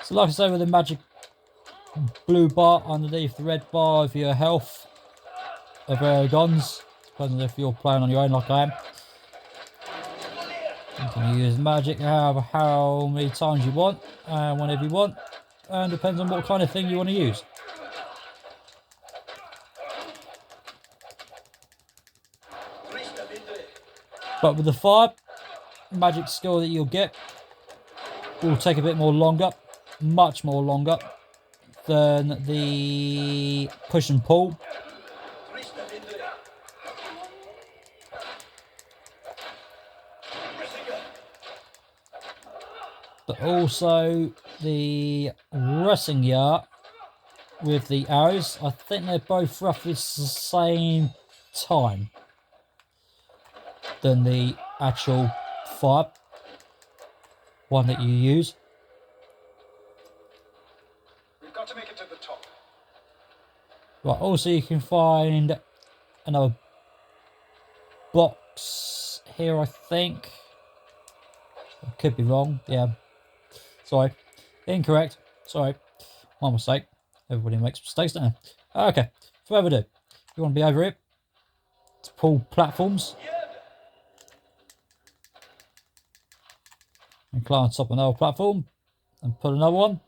So like I say, with the magic blue bar underneath the red bar of your health of ERAGONs, depending if you're playing on your own like I am, you can use magic how many times you want and whenever you want, and depends on what kind of thing you want to use. But with the fire magic skill that you'll get will take a bit more longer, much more longer than the push and pull. But also the wrestling yard with the arrows, I think they're both roughly the same time than the actual fire one that you use. We've got to make it to the top. Right, also you can find another box here, I think. I could be wrong, yeah. Sorry. Incorrect. Sorry. My mistake. Everybody makes mistakes, don't they? Okay, further ado. You want to be over here to pull platforms. And climb on top of another platform and put another one.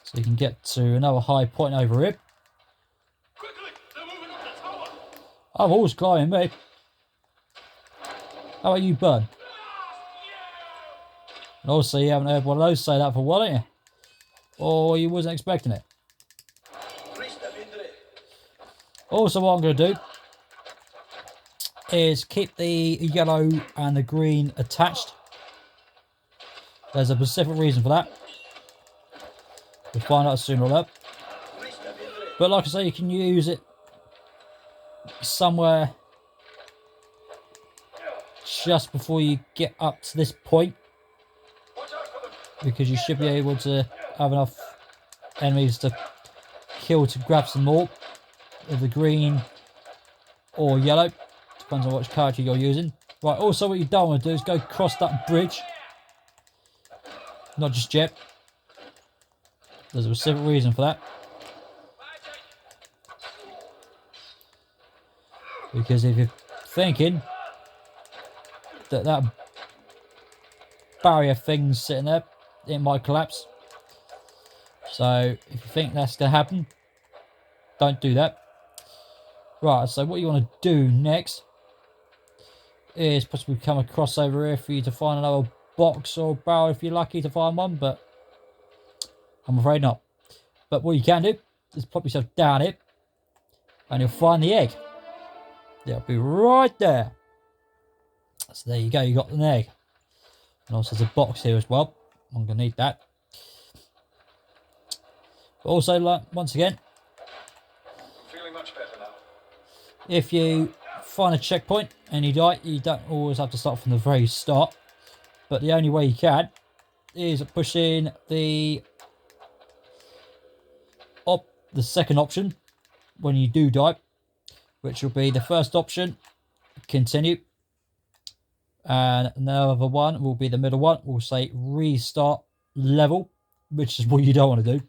So you can get to another high point over here. Quickly, they're moving up the tower. I'm always climbing, mate. How about you, Bud? And also, you haven't heard one of those say that for a while, ain't you? Or you wasn't expecting it. Also, what I'm going to do is keep the yellow and the green attached. There's a specific reason for that. We'll find out sooner or later. But like I say, you can use it somewhere just before you get up to this point, because you should be able to have enough enemies to kill to grab some more of the green or yellow. Depends on which character you're using. Right, also what you don't want to do is go across that bridge. Not just yet. There's a specific reason for that. Because if you're thinking that that barrier thing's sitting there, it might collapse. So if you think that's going to happen, don't do that. Right, so what you want to do next is possibly come across over here for you to find another box or barrel if you're lucky to find one, but I'm afraid not. But what you can do is pop yourself down here and you'll find the egg. It'll be right there. So there you go, you got an egg. And also there's a box here as well. I'm going to need that. But also, like, once again, Feeling much better now. if you find a checkpoint and you die, you don't always have to start from the very start. But the only way you can is pushing the second option when you do die, which will be the first option, continue. And another one will be the middle one. We'll say restart level, which is what you don't want to do,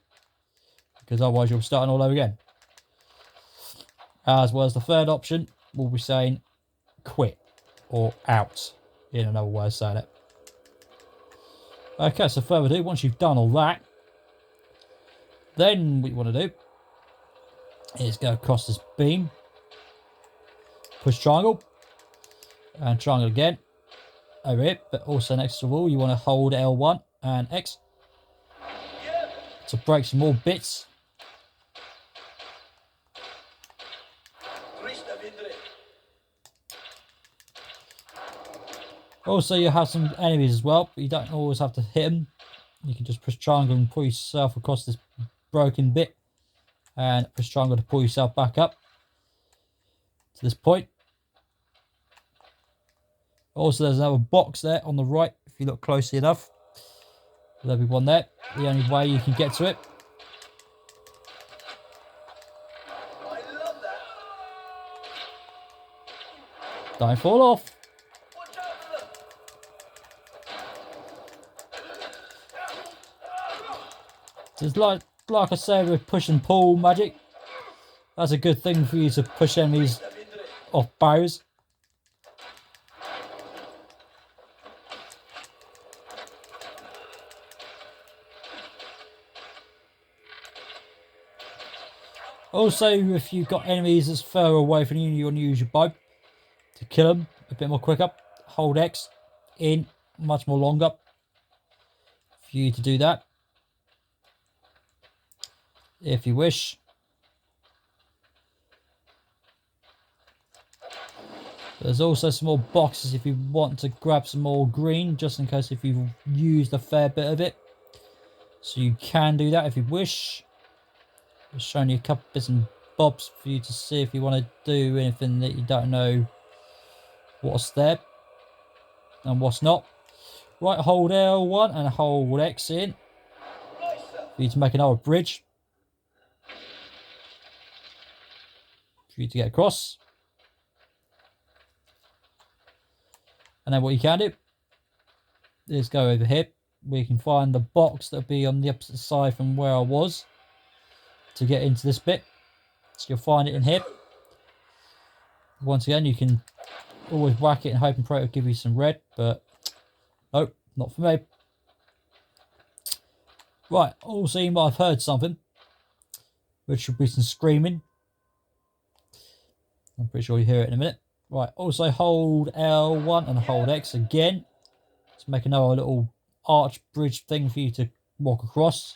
because otherwise you'll be starting all over again. As well as the third option, we'll be saying quit or out, in another way of saying it. Okay, so further ado, once you've done all that, then what you want to do is go across this beam, push triangle, and triangle again over here. But also next to all, you want to hold L1 and X to break some more bits. Also, you have some enemies as well, but you don't always have to hit them You can just push triangle and pull yourself across this broken bit, and push triangle to pull yourself back up to this point. Also, there's another box there on the right if you look closely enough. There'll be one there. The only way you can get to it. I love that. Don't fall off. Watch out for them. Just like I said with push and pull magic, that's a good thing for you to push enemies Step into it. off barriers. Also, if you've got enemies that's further away from you, you want to use your bow to kill them a bit more quicker. Hold X in much more longer for you to do that, if you wish. There's also some more boxes if you want to grab some more green, just in case if you've used a fair bit of it. So you can do that if you wish. Just showing you a couple bits and bobs for you to see if you want to do anything that you don't know what's there and what's not. Right, hold L1 and hold X in for you to make another bridge for you to get across. And then what you can do is go over here where you can find the box that'll be on the opposite side from where I was to get into this bit. So you'll find it in here. Once again, you can always whack it and hope and pray it'll give you some red, but nope, not for me. Right, also you might have heard something, which should be some screaming. I'm pretty sure you hear it in a minute. Right, also hold L1 and hold X again to make another little arch bridge thing for you to walk across,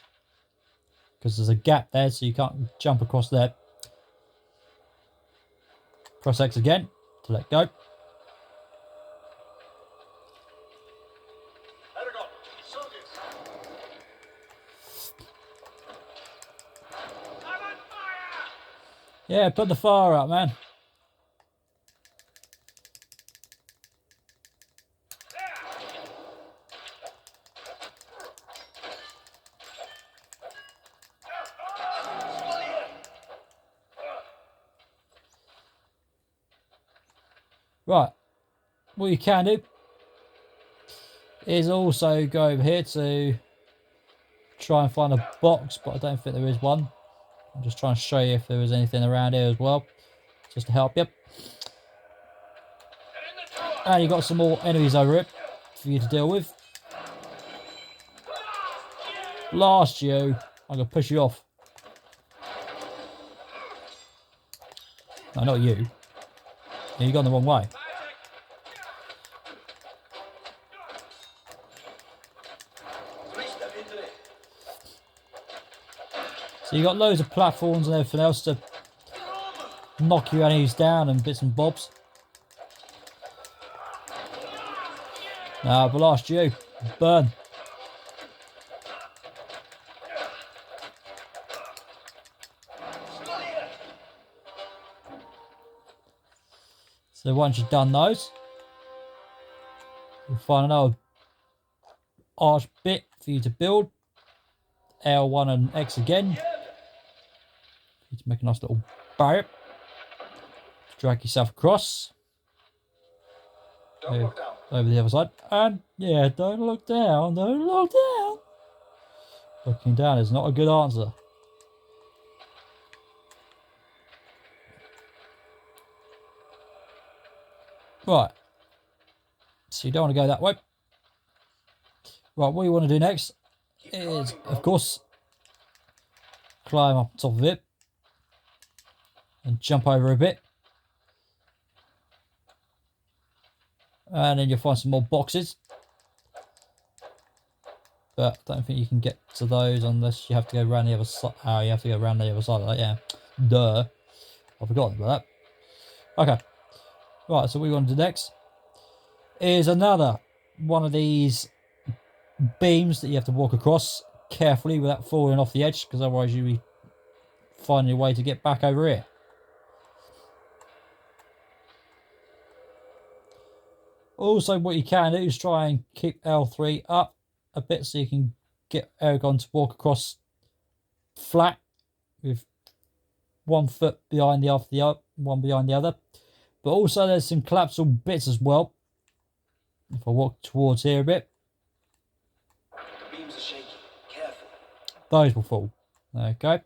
because there's a gap there so you can't jump across there. Press X again to let go. ERAGON, soldiers. I'm on fire! Yeah, put the fire out, man. Right, what you can do is also go over here to try and find a box, but I don't think there is one. I'm just trying to show you if there is anything around here as well, just to help you. And you've got some more enemies over it for you to deal with. Blast you. I'm going to push you off. No, not you. You've gone the wrong way. Step into it. So you've got loads of platforms and everything else to knock your enemies down and bits and bobs. Now, I've blast you. Burn. So once you've done those, you'll find another arch bit for you to build. L1 and X again. You to make a nice little barrier. Drag yourself across. Don't look down. Over the other side. And yeah, don't look down. Don't look down. Looking down is not a good answer. Right. So you don't want to go that way. Right, what you want to do next is, of course, climb up top of it and jump over a bit. And then you'll find some more boxes. But I don't think you can get to those unless you have to go around the other side. Oh, you have to go around the other side of that, yeah. Duh. I've forgotten about that. Okay. Right, so what we want to do next is another one of these beams that you have to walk across carefully without falling off the edge, because otherwise you'll be finding a way to get back over here. Also, what you can do is try and keep L3 up a bit so you can get ERAGON to walk across flat with one foot behind the other, one behind the other. But also there's some collapsible bits as well. If I walk towards here a bit, The beams are shaky. Careful. those will fall. Okay.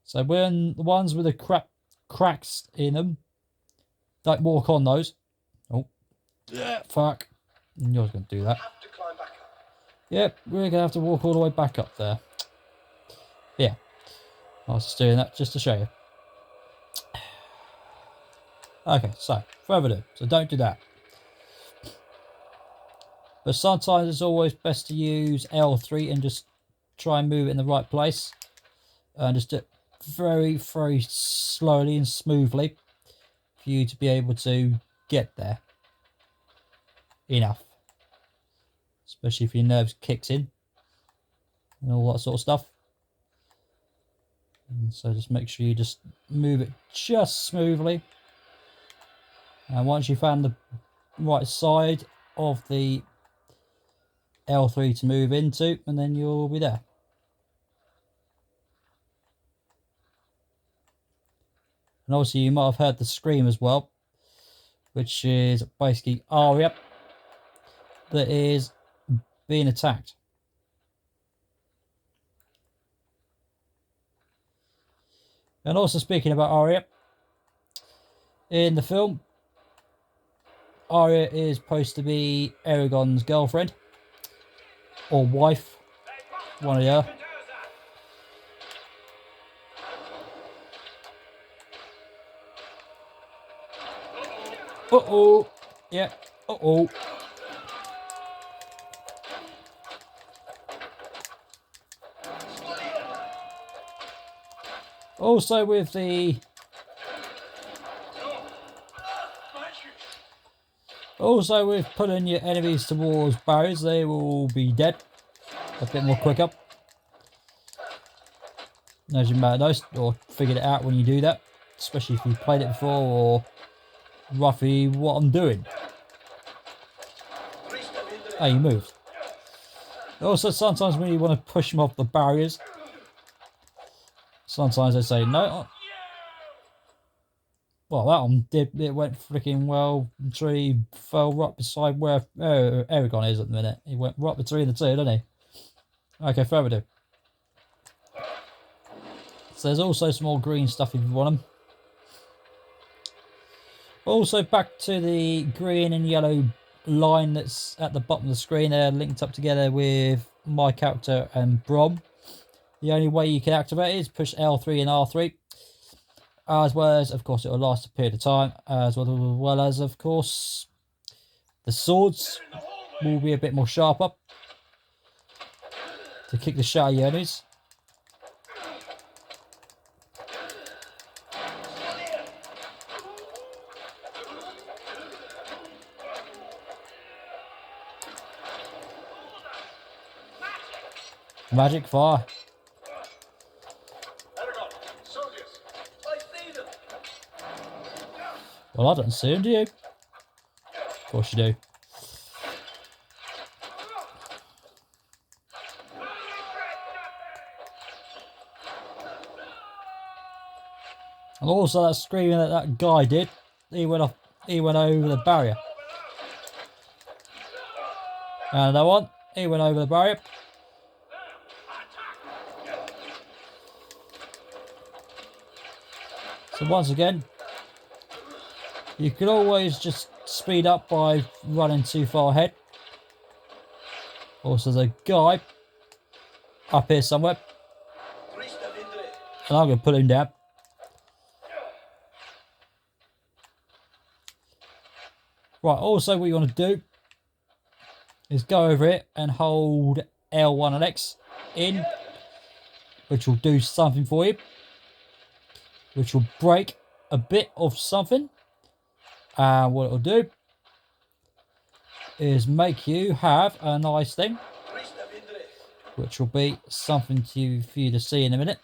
So when the ones with the cracks in them, don't walk on those. Oh, yeah, fuck. You're going to do that. Have to climb back up. Yep, we're going to have to walk all the way back up there. Yeah. I was just doing that just to show you. Okay, so, further ado. So don't do that. But sometimes it's always best to use L3 and just try and move it in the right place. And just do it very, very slowly and smoothly for you to be able to get there. Enough. Especially if your nerves kicks in. And all that sort of stuff. And so just make sure you just move it just smoothly. And once you found the right side of the L3 to move into, and then you'll be there. And also you might have heard the scream as well, which is basically Arya that is being attacked. And also speaking about Arya, in the film, Arya is supposed to be ERAGON's girlfriend. Or wife. One of the other. Uh-oh. Yeah. Uh-oh. Also with the... Also with pulling your enemies towards barriers, they will be dead a bit more quicker. As you might have noticed, or figured it out when you do that. Especially if you've played it before, or roughly what I'm doing. Oh, you moved. Also, sometimes when you want to push them off the barriers, sometimes they say no. Well, that one did. It went freaking well. The tree fell right beside where ERAGON is at the minute. He went right between the two, didn't he? Okay, further ado. So there's also some more green stuff if you want them. Also back to the green and yellow line that's at the bottom of the screen there, linked up together with my character and Brom. The only way you can activate it is push L3 and R3. As well as, of course, it will last a period of time. As well as, of course, the swords will be a bit more sharper to kick the shit out of your enemies. Magic fire. ERAGON, soldiers. I see them. Well, I don't see them, do you? Of course you do. And also that screaming that that guy did, he went over the barrier. And another one, he went over the barrier. So once again, you can always just speed up by running too far ahead. Also, there's a guy up here somewhere, and I'm going to put him down. Right, also what you want to do is go over it and hold L1 and X in, which will do something for you. Which will break a bit of something. And what it'll do is make you have a nice thing. which will be something for you to see in a minute,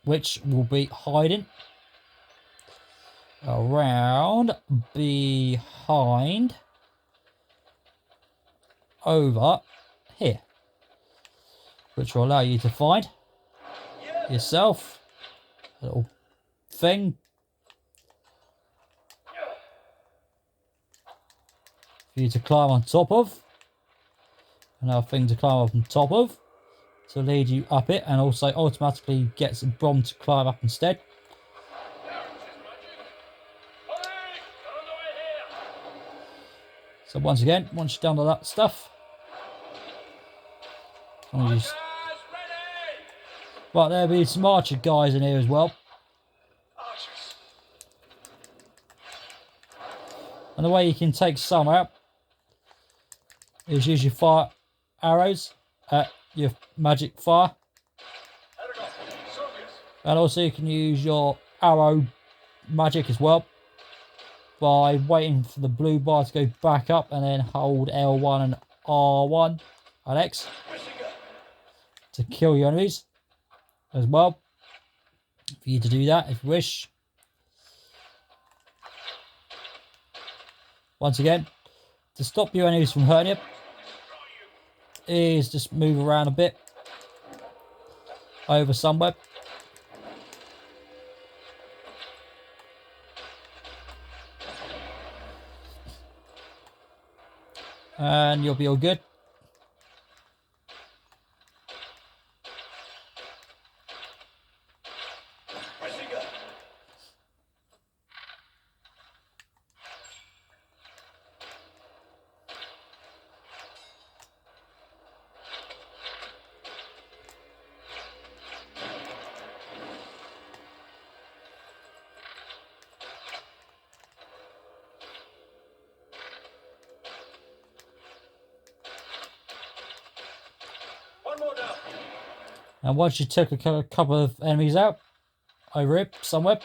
which will be hiding around behind over here, which will allow you to find yourself a little thing for you to climb on top of, another thing to climb up on top of to lead you up it, and also automatically gets Brom to climb up instead. So once again, once you've done all that stuff, right, there'll be some archer guys in here as well. And the way you can take some out is use your fire arrows at your magic fire. And also you can use your arrow magic as well by waiting for the blue bar to go back up and then hold L1 and R1 and X to kill your enemies as well. For you to do that if you wish. Once again, to stop your enemies from hurting you, is just move around a bit over somewhere. And you'll be all good. And once you took a couple of enemies out over here somewhere,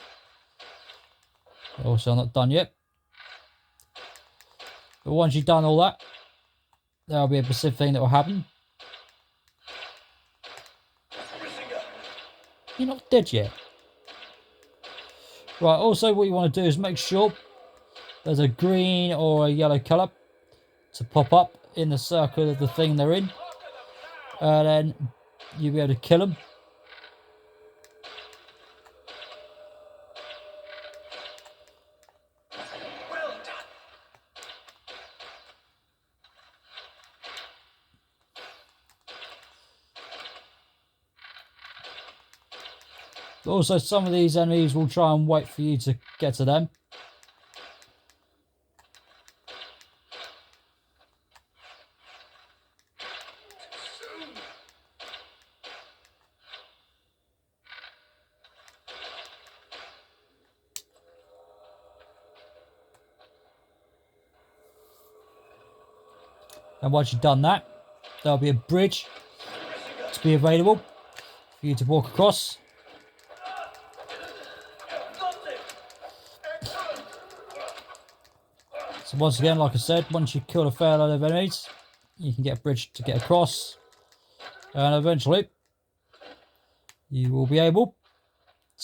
also not done yet, but once you've done all that, there'll be a specific thing that will happen. You're not dead yet. Right, also what you want to do is make sure there's a green or a yellow colour to pop up in the circle of the thing they're in, and then you'll be able to kill them. Well done. But also some of these enemies will try and wait for you to get to them. And once you've done that, there'll be a bridge to be available for you to walk across. So once again, like I said, once you kill a fair load of enemies, you can get a bridge to get across. And eventually, you will be able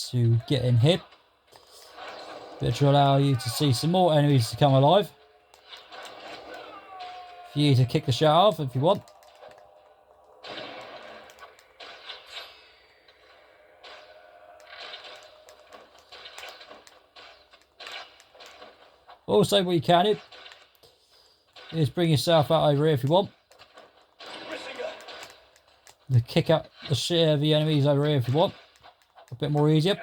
to get in here, which will allow you to see some more enemies to come alive. For you to kick the shit off if you want. Also, what you can do is bring yourself out over here if you want. To kick out the shit of the enemies over here if you want. A bit more easier.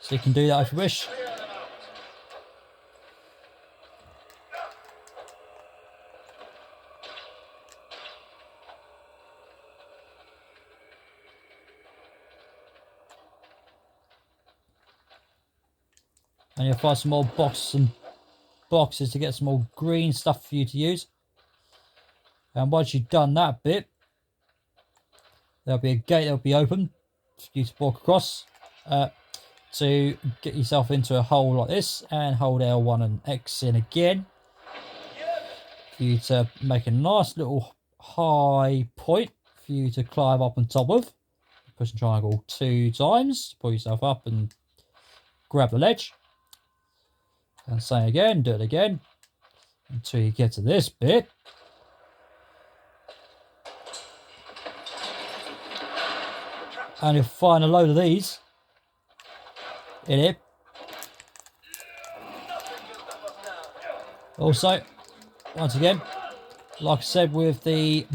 So you can do that if you wish. And you'll find some more boxes to get some more green stuff for you to use. And once you've done that bit, there'll be a gate that'll be open for you to walk across. to get yourself into a hole like this and hold L1 and X in again for you to make a nice little high point for you to climb up on top of. Push the triangle 2 times, pull yourself up and grab the ledge. And same again, do it again until you get to this bit. And you'll find a load of these in it. Also, once again, like I said, with the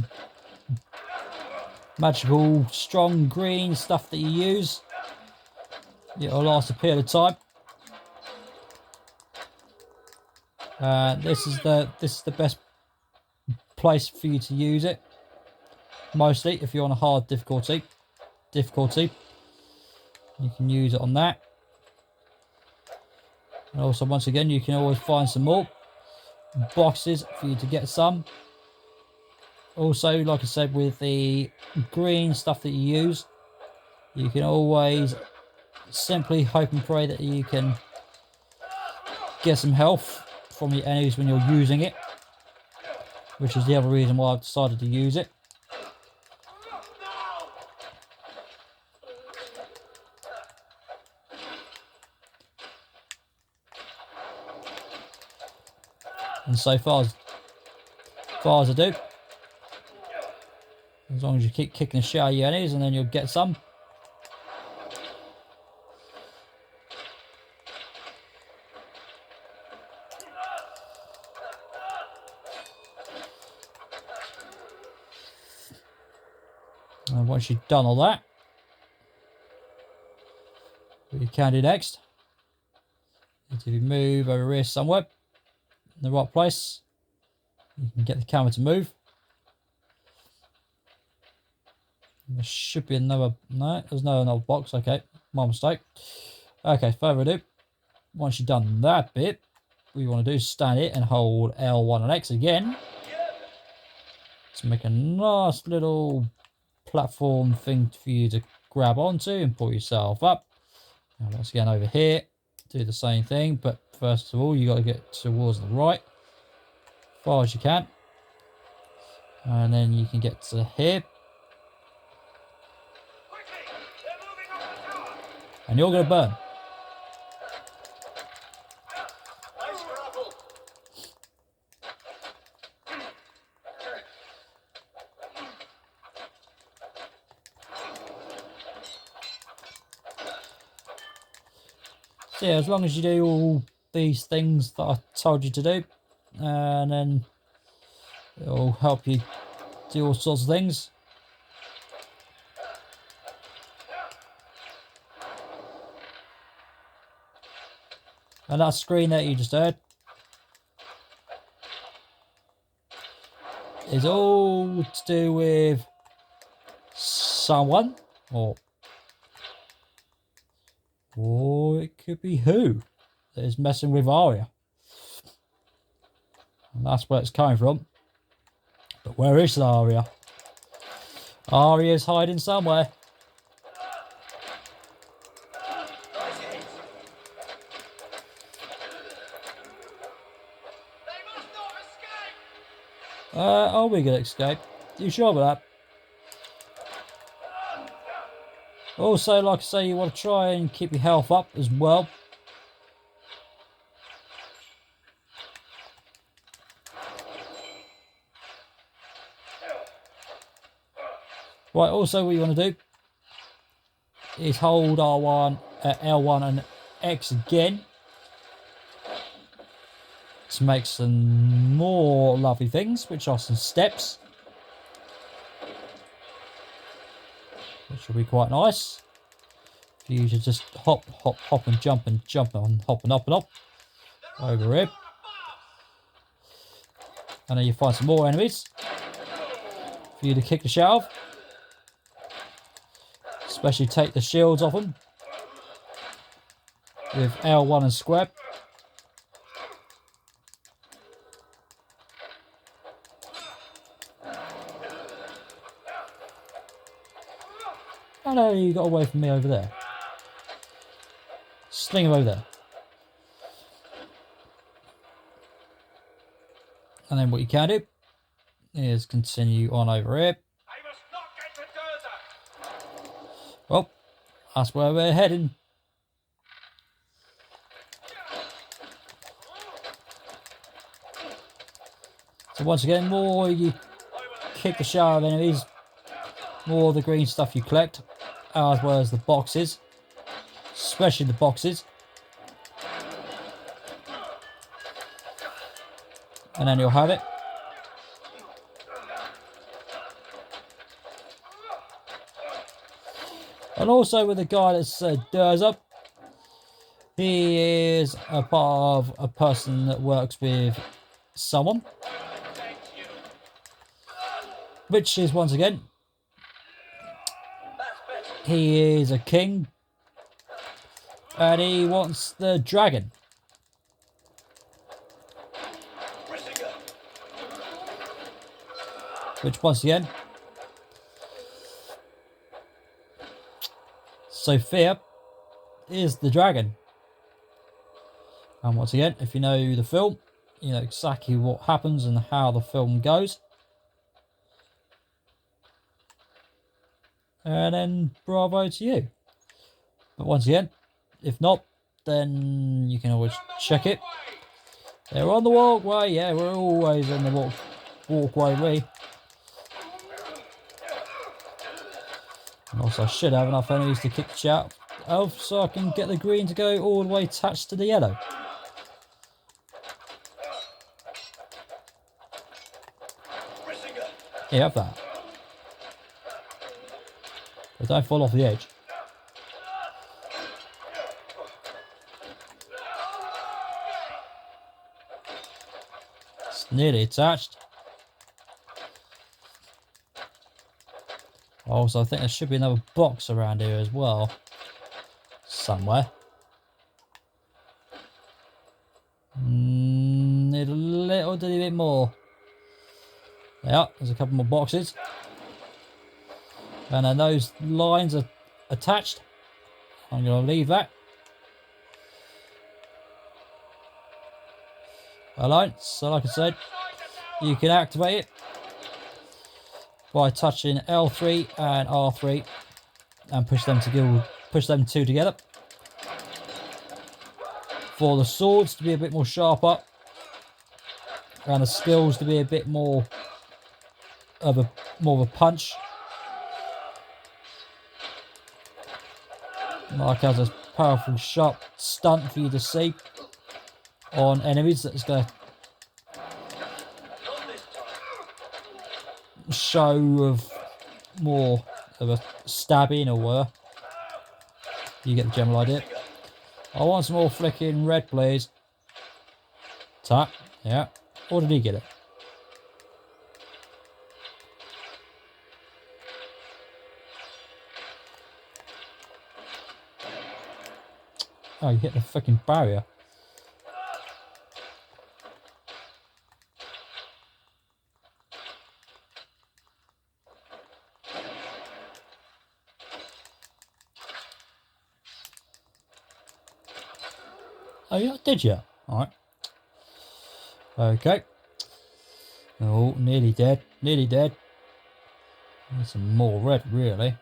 magical strong green stuff that you use, it'll last a period of time. This is the best place for you to use it. Mostly, if you're on a hard difficulty, you can use it on that. And also, once again, you can always find some more boxes for you to get some. Also, like I said, with the green stuff that you use, you can always simply hope and pray that you can get some health from your enemies when you're using it, which is the other reason why I've decided to use it. And so far as I do, as long as you keep kicking the shit out of your enemies, and then you'll get some. And once you've done all that, what you can do next is if you move over here somewhere in the right place, you can get the camera to move. There should be another, no, there's no another box, okay, my mistake. Okay, further ado, once you've done that bit, what you want to do is stand it and hold L1 and X again to make a nice little platform thing for you to grab onto and pull yourself up. Now once again over here, do the same thing, but first of all you got to get towards the right as far as you can, and then you can get to here, and you're going to burn. Nice grapple. So yeah, as long as you do all these things that I told you to do, and then it'll help you do all sorts of things. And that screen that you just heard is all to do with someone, or it could be who, that is messing with Arya. And that's where it's coming from. But where is Arya? Arya's hiding somewhere. Are we going to escape? You sure about that? Also, like I say, you want to try and keep your health up as well. Right, also what you want to do is hold R1, L1 and X again to make some more lovely things, which are some steps, which will be quite nice for you to just hop and jump and hop and up over here. And then you find some more enemies for you to kick the shit out of. Especially take the shields off them with L1 and square. I know you got away from me over there. sling him over there. And then what you can do is continue on over here. I must not get the Dozer. Well, that's where we're heading. So once again, more you kick the shower of enemies, more of the green stuff you collect, as well as the boxes, especially the boxes. And then you'll have it. And also with the guy that's Dozer, he is a part of a person that works with someone. Which is, once again, he is a king. And he wants the dragon. Which, once again, Sophia is the dragon. And once again, if you know the film, you know exactly what happens and how the film goes. And then bravo to you. But once again, if not, then you can always check it. They're on the walkway. Yeah, we're always on the walkway way. And also, I should have enough enemies to kick the shit out of, so I can get the green to go all the way attached to the yellow. Yeah, have that. But don't fall off the edge. It's nearly attached. Also, I think there should be another box around here as well. Somewhere. Need a little ditty bit more. Yeah, there's a couple more boxes. And then those lines are attached. I'm going to leave that. Alright, so like I said, you can activate it by touching L3 and R3 and push them two together. For the swords to be a bit more sharper and the skills to be a bit more of a punch. Like as a powerful sharp stunt for you to see on enemies that's going to show of more of a stabbing or whatever. You get the general idea. I want some more flicking red, please. Tap. Yeah. Or did he get it? Oh, you hit the fucking barrier. Oh, yeah, did you? Alright. Okay. Oh, nearly dead. Nearly dead. Need some more red, really.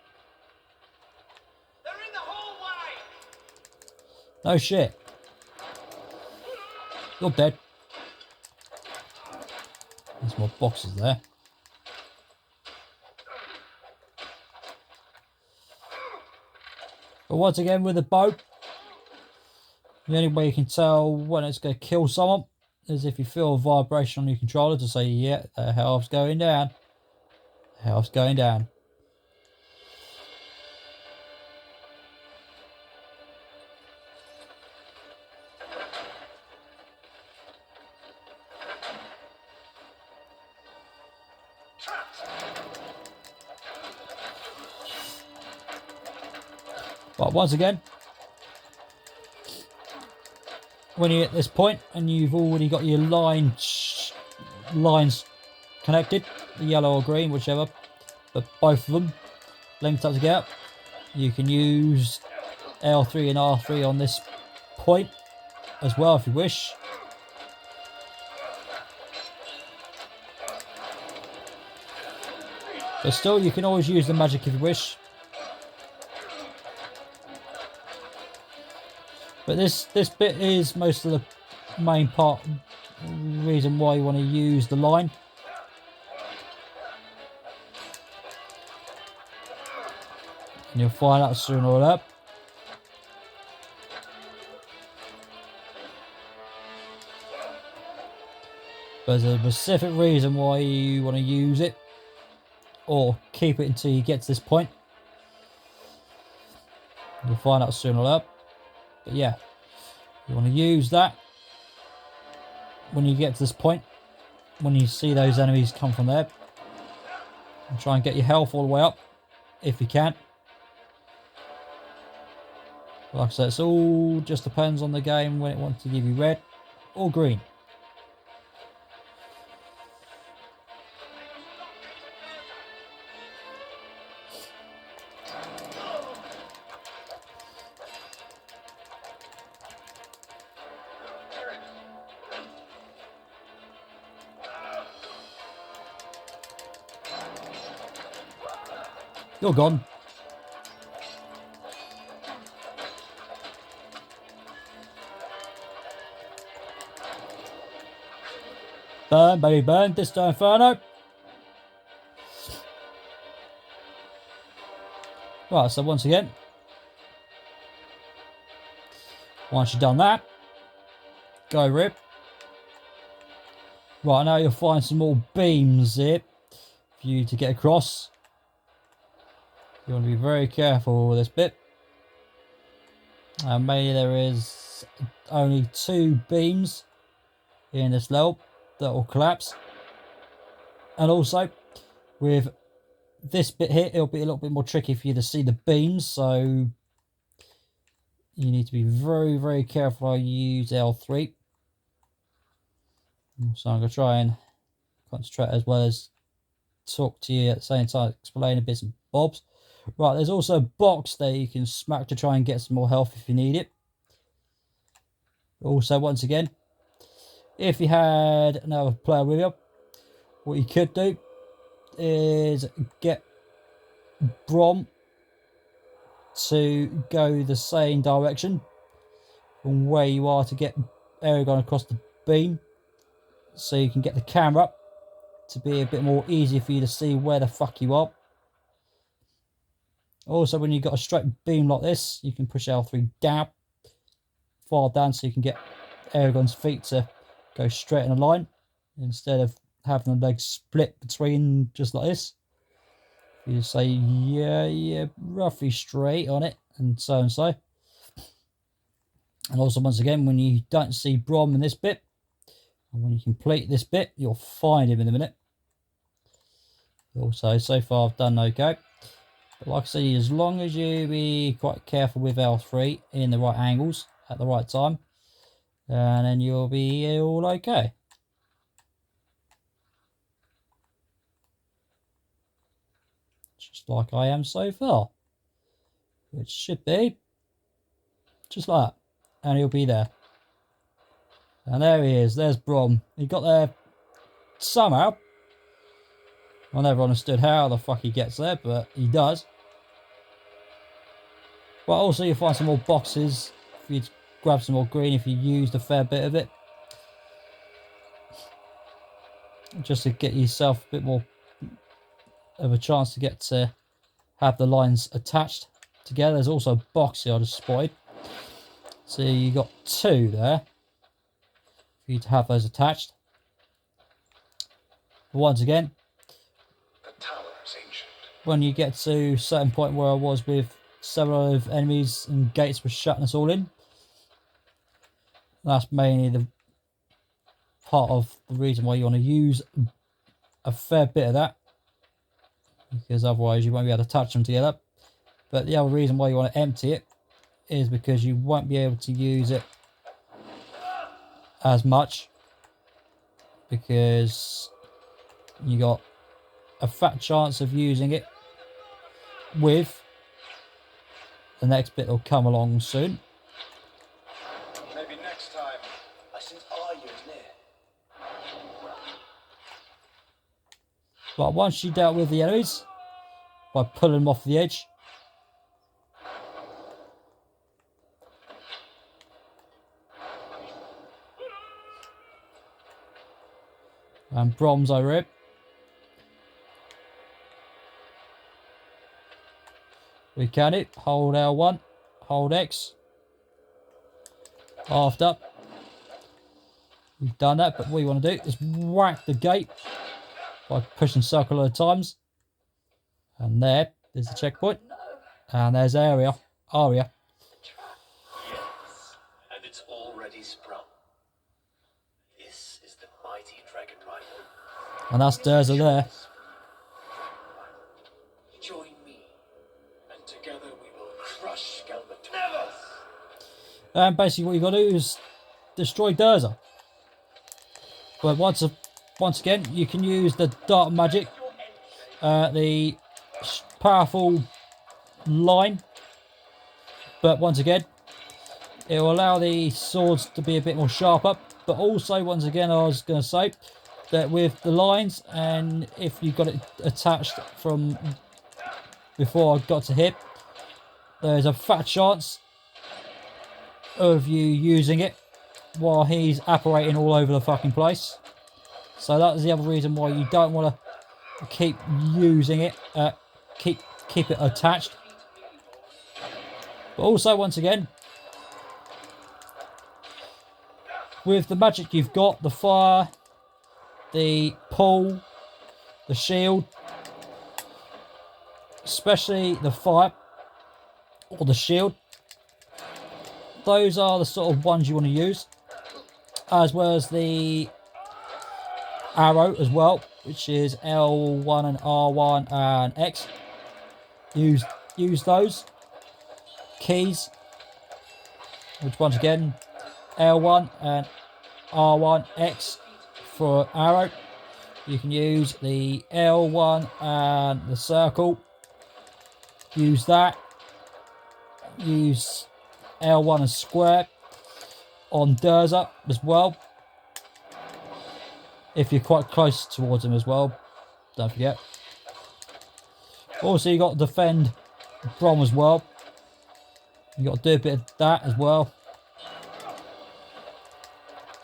They're in the hallway. No shit. You're dead. There's more boxes there. But once again, with the bow, the only way you can tell when it's going to kill someone is if you feel a vibration on your controller to say, yeah, the health's going down. The health's going down. But once again, when you're at this point and you've already got your lines connected, the yellow or green, whichever, but both of them linked up together, you can use L3 and R3 on this point as well if you wish. But still, you can always use the magic if you wish. But this bit is most of the main part, reason why you want to use the line. And you'll find out sooner or later. There's a specific reason why you want to use it, or keep it until you get to this point. You'll find out sooner or later. But yeah, you want to use that when you get to this point, when you see those enemies come from there, and try and get your health all the way up if you can. Like I said, it's all just depends on the game when it wants to give you red or green. You're gone. Burn, baby, burn. Disco Inferno. Right, so once again, once you've done that, go rip. Right, now you'll find some more beams here for you to get across. You want to be very careful with this bit. Maybe there is only 2 beams in this level that will collapse. And also, with this bit here, it'll be a little bit more tricky for you to see the beams. So, you need to be very, very careful how you use L3. So I'm going to try and concentrate as well as talk to you at the same time, explain a bits and bobs. Right, there's also a box there you can smack to try and get some more health if you need it. Also, once again, if you had another player with you, what you could do is get Brom to go the same direction from where you are to get ERAGON across the beam, so you can get the camera up to be a bit more easier for you to see where the fuck you are. Also, when you've got a straight beam like this, you can push L3 down, far down, so you can get ERAGON's feet to go straight in a line instead of having the legs split between just like this. You say, yeah, roughly straight on it, and so and so. And also, once again, when you don't see Brom in this bit, and when you complete this bit, you'll find him in a minute. Also, so far I've done okay. But like I say, as long as you be quite careful with L3 in the right angles at the right time, and then you'll be all okay. Just like I am so far. Which should be just like that. And he'll be there. And there he is. There's Brom. He got there somehow. I never understood how the fuck he gets there, but he does. But also you'll find some more boxes for you to grab some more green if you used a fair bit of it. Just to get yourself a bit more of a chance to get to have the lines attached together. There's also a box here I just spotted. So you got 2 there for you to have those attached. But once again, The tower is ancient. when you get to a certain point where I was with several of enemies and gates were shutting us all in, that's mainly the part of the reason why you want to use a fair bit of that, because otherwise you won't be able to touch them together. But the other reason why you want to empty it is because you won't be able to use it as much, because you got a fat chance of using it with the next bit will come along soon. But once you dealt with the enemies, by pulling them off the edge, and Brom's over here. We can it. Hold L1, hold X. After. We've done that, but what you want to do is whack the gate by pushing circle at times. And there's the checkpoint. And there's Aria. Yes, and it's already sprung. This is the mighty dragon rider. And that's Durza there. Join me, and together we will crush Galbatorix. Never! And basically what you got to do is destroy Durza. But once again, you can use the dark magic, the powerful line. But once again, it will allow the swords to be a bit more sharper. But also, once again, I was going to say that with the lines, and if you got it attached from before I got to hit, there's a fat chance of you using it while he's apparating all over the fucking place. So that is the other reason why you don't want to keep using it, keep it attached. But also, once again, with the magic you've got, the fire, the pull, the shield, especially the fire or the shield, those are the sort of ones you want to use, as well as the arrow as well, which is L1 and R1 and X. Use those keys, which once again L1 and R1 X for arrow. You can use the L1 and the circle. Use that. Use L1 and square on Durza as well, if you're quite close towards him as well, don't forget. Also, you got to defend Brom as well. You got to do a bit of that as well.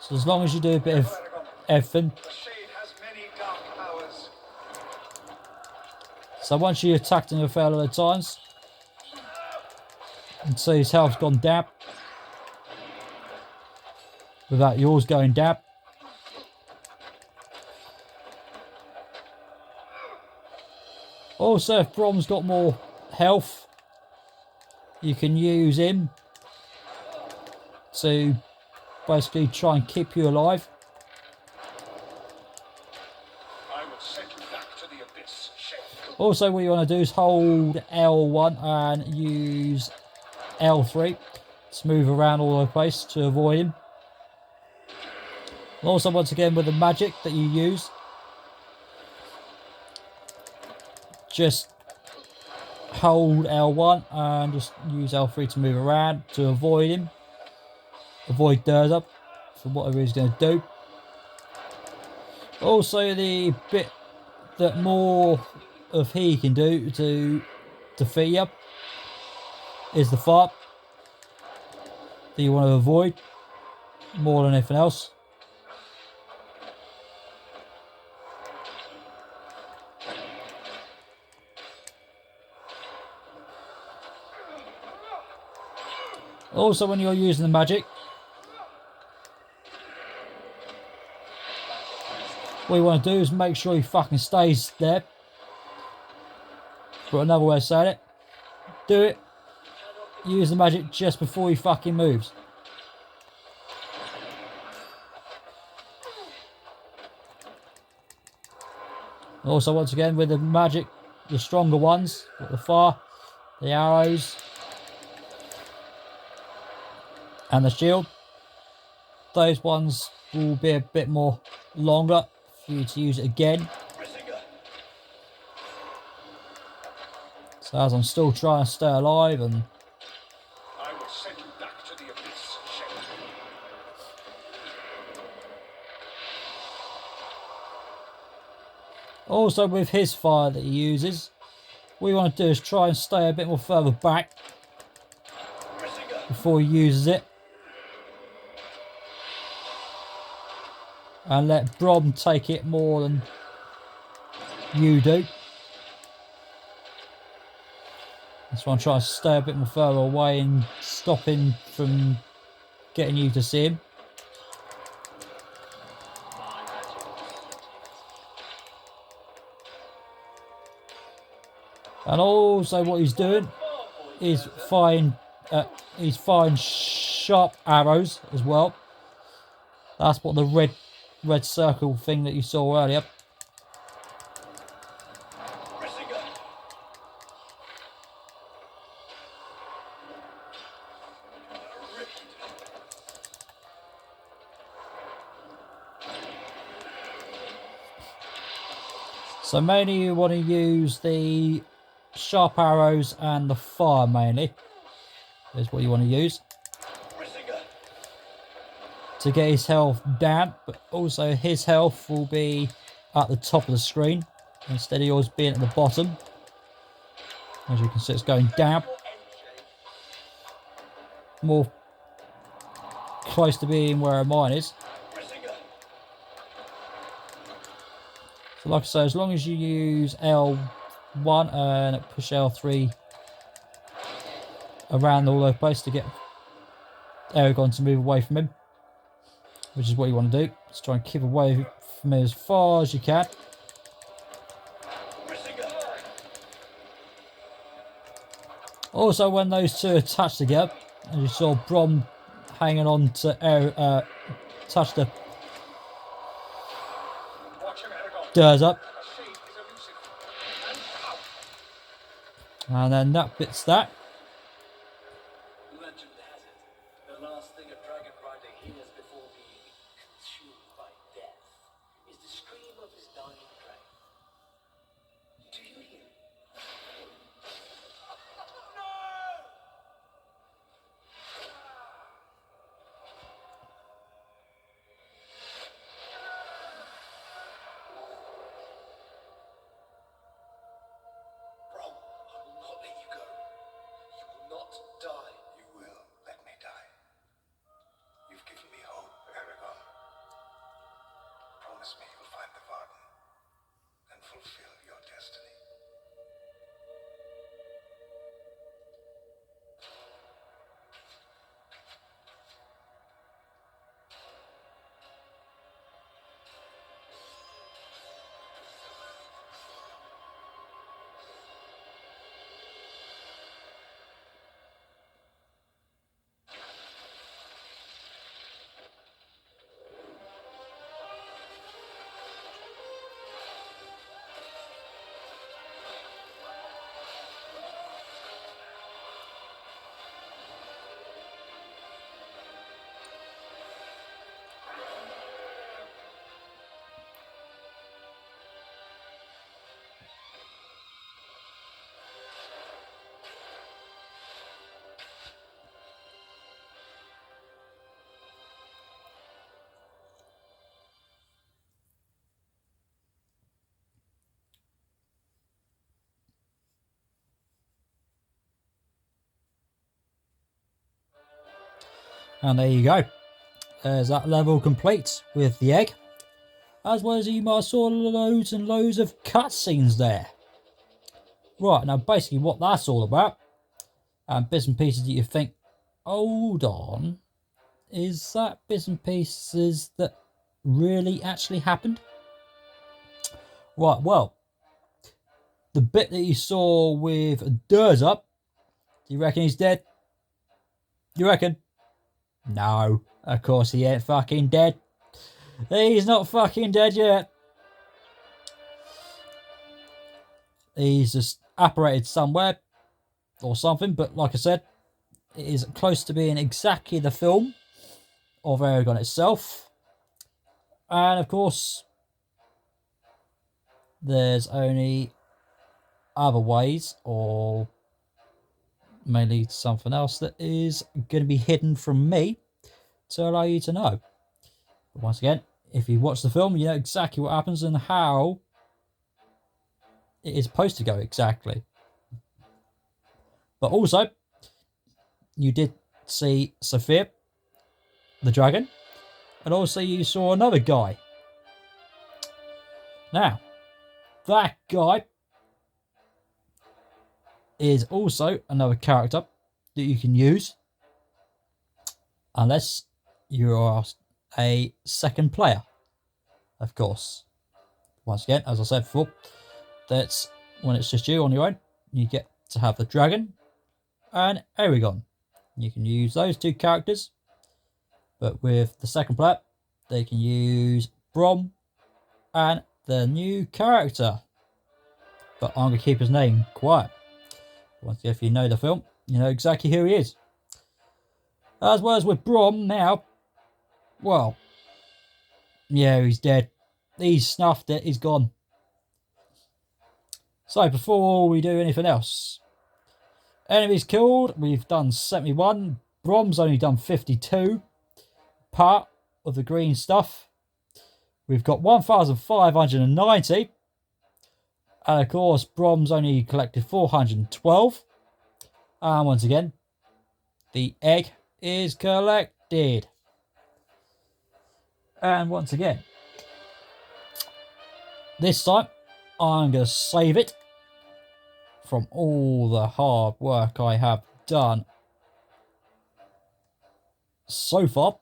So as long as you do a bit of everything. The Shade has many dark powers. So once you attacked him a fair lot of times, and see his health's gone down, without yours going down. Also, if Brom's got more health, you can use him to basically try and keep you alive. I will send you back to the abyss, Shade. Also, what you want to do is hold L1 and use L3 to move around all over the place to avoid him. Also, once again, with the magic that you use, just hold L1 and just use L3 to move around to avoid him. Avoid Durza for whatever he's going to do. Also, the bit that more of he can do to defeat you is the fart that you want to avoid more than anything else. Also, when you're using the magic, what you want to do is make sure he fucking stays there. But another way of saying it, do it, use the magic just before he fucking moves. Also, once again, with the magic, the stronger ones, the fire, the arrows, and the shield, those ones will be a bit more longer for you to use it again. So as I'm still trying to stay alive, and I will send you back to the abyss, Shade. Also with his fire that he uses, what you want to do is try and stay a bit more further back before he uses it. And let Brom take it more than you do. That's why I'm trying to stay a bit more further away and stop him from getting you to see him. And also what he's doing is firing sharp arrows as well. That's what the red circle thing that you saw earlier. So mainly you want to use the sharp arrows and the fire mainly. Is what you want to use to get his health down, but also his health will be at the top of the screen instead of yours being at the bottom. As you can see, it's going down, more close to being where mine is. So like I say, as long as you use L1 and push L3 around all over the place to get ERAGON to move away from him, which is what you want to do. Just try and keep away from him as far as you can. Also, when those two are touched together, as you saw Brom hanging on to touch the doors up, and then that bits that. Legend has it, the last thing a dragon rider hears before being consumed by death is the scream of his dying dragon. Do you hear it? Brom, I will not let you go. You will not die. You will let me die. You've given me hope, Eragon. Promise me you'll find the Varden and fulfill your destiny. And there you go. There's that level complete with the egg. As well as you might have saw loads and loads of cutscenes there. Right, now basically what that's all about, and bits and pieces that you think, hold on, is that bits and pieces that really actually happened? Right, well, the bit that you saw with Durs up, do you reckon he's dead? You reckon? No, of course he ain't fucking dead. He's not fucking dead yet. He's just apparated somewhere or something, but like I said, it is close to being exactly the film of ERAGON itself. And of course, there's only other ways, or mainly something else that is going to be hidden from me to allow you to know. But once again, if you watch the film, you know exactly what happens and how it is supposed to go exactly. But also, you did see Sophia, the dragon, and also you saw another guy. Now, that guy is also another character that you can use, unless you are a second player, of course. Once again, as I said before, that's when it's just you on your own. You get to have the dragon and ERAGON. You can use those two characters, but with the second player, they can use Brom and the new character. But I'm going to keep his name quiet. Once again, if you know the film, you know exactly who he is. As well as with Brom now, well, yeah, he's dead. He's snuffed it, he's gone. So before we do anything else, enemies killed, we've done 71. Brom's only done 52. Part of the green stuff. We've got 1,590. And of course, Brom's only collected 412. And once again, the egg is collected. And once again, this time, I'm going to save it from all the hard work I have done so far.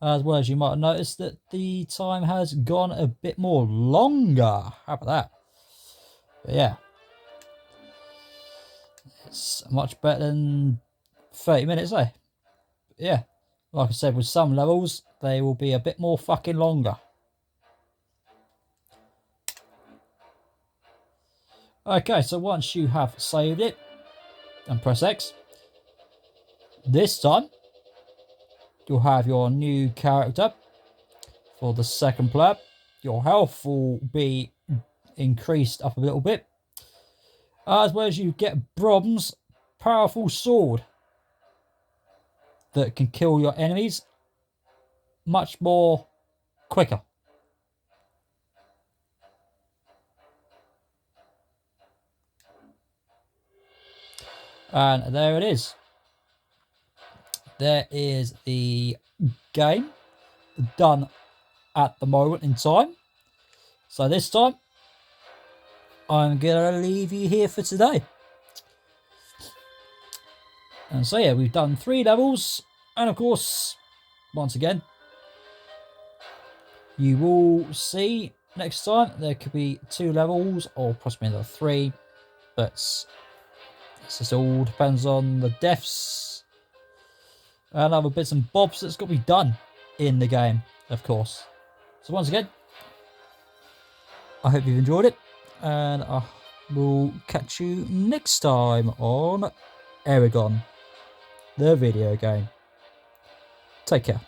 As well as you might have noticed that the time has gone a bit more longer. How about that? But yeah. It's much better than 30 minutes, eh? But yeah. Like I said, with some levels, they will be a bit more fucking longer. Okay, so once you have saved it, and press X, this time, you'll have your new character for the second player. Your health will be increased up a little bit. As well as you get Brom's powerful sword that can kill your enemies much more quicker. And there it is. There is the game done at the moment in time. So this time, I'm going to leave you here for today. And so yeah, we've done 3 levels. And of course, once again, you will see next time there could be 2 levels or possibly another 3. But this just all depends on the deaths and other bits and bobs that's got to be done in the game, of course. So once again, I hope you've enjoyed it, and I will catch you next time on ERAGON, the video game. Take care.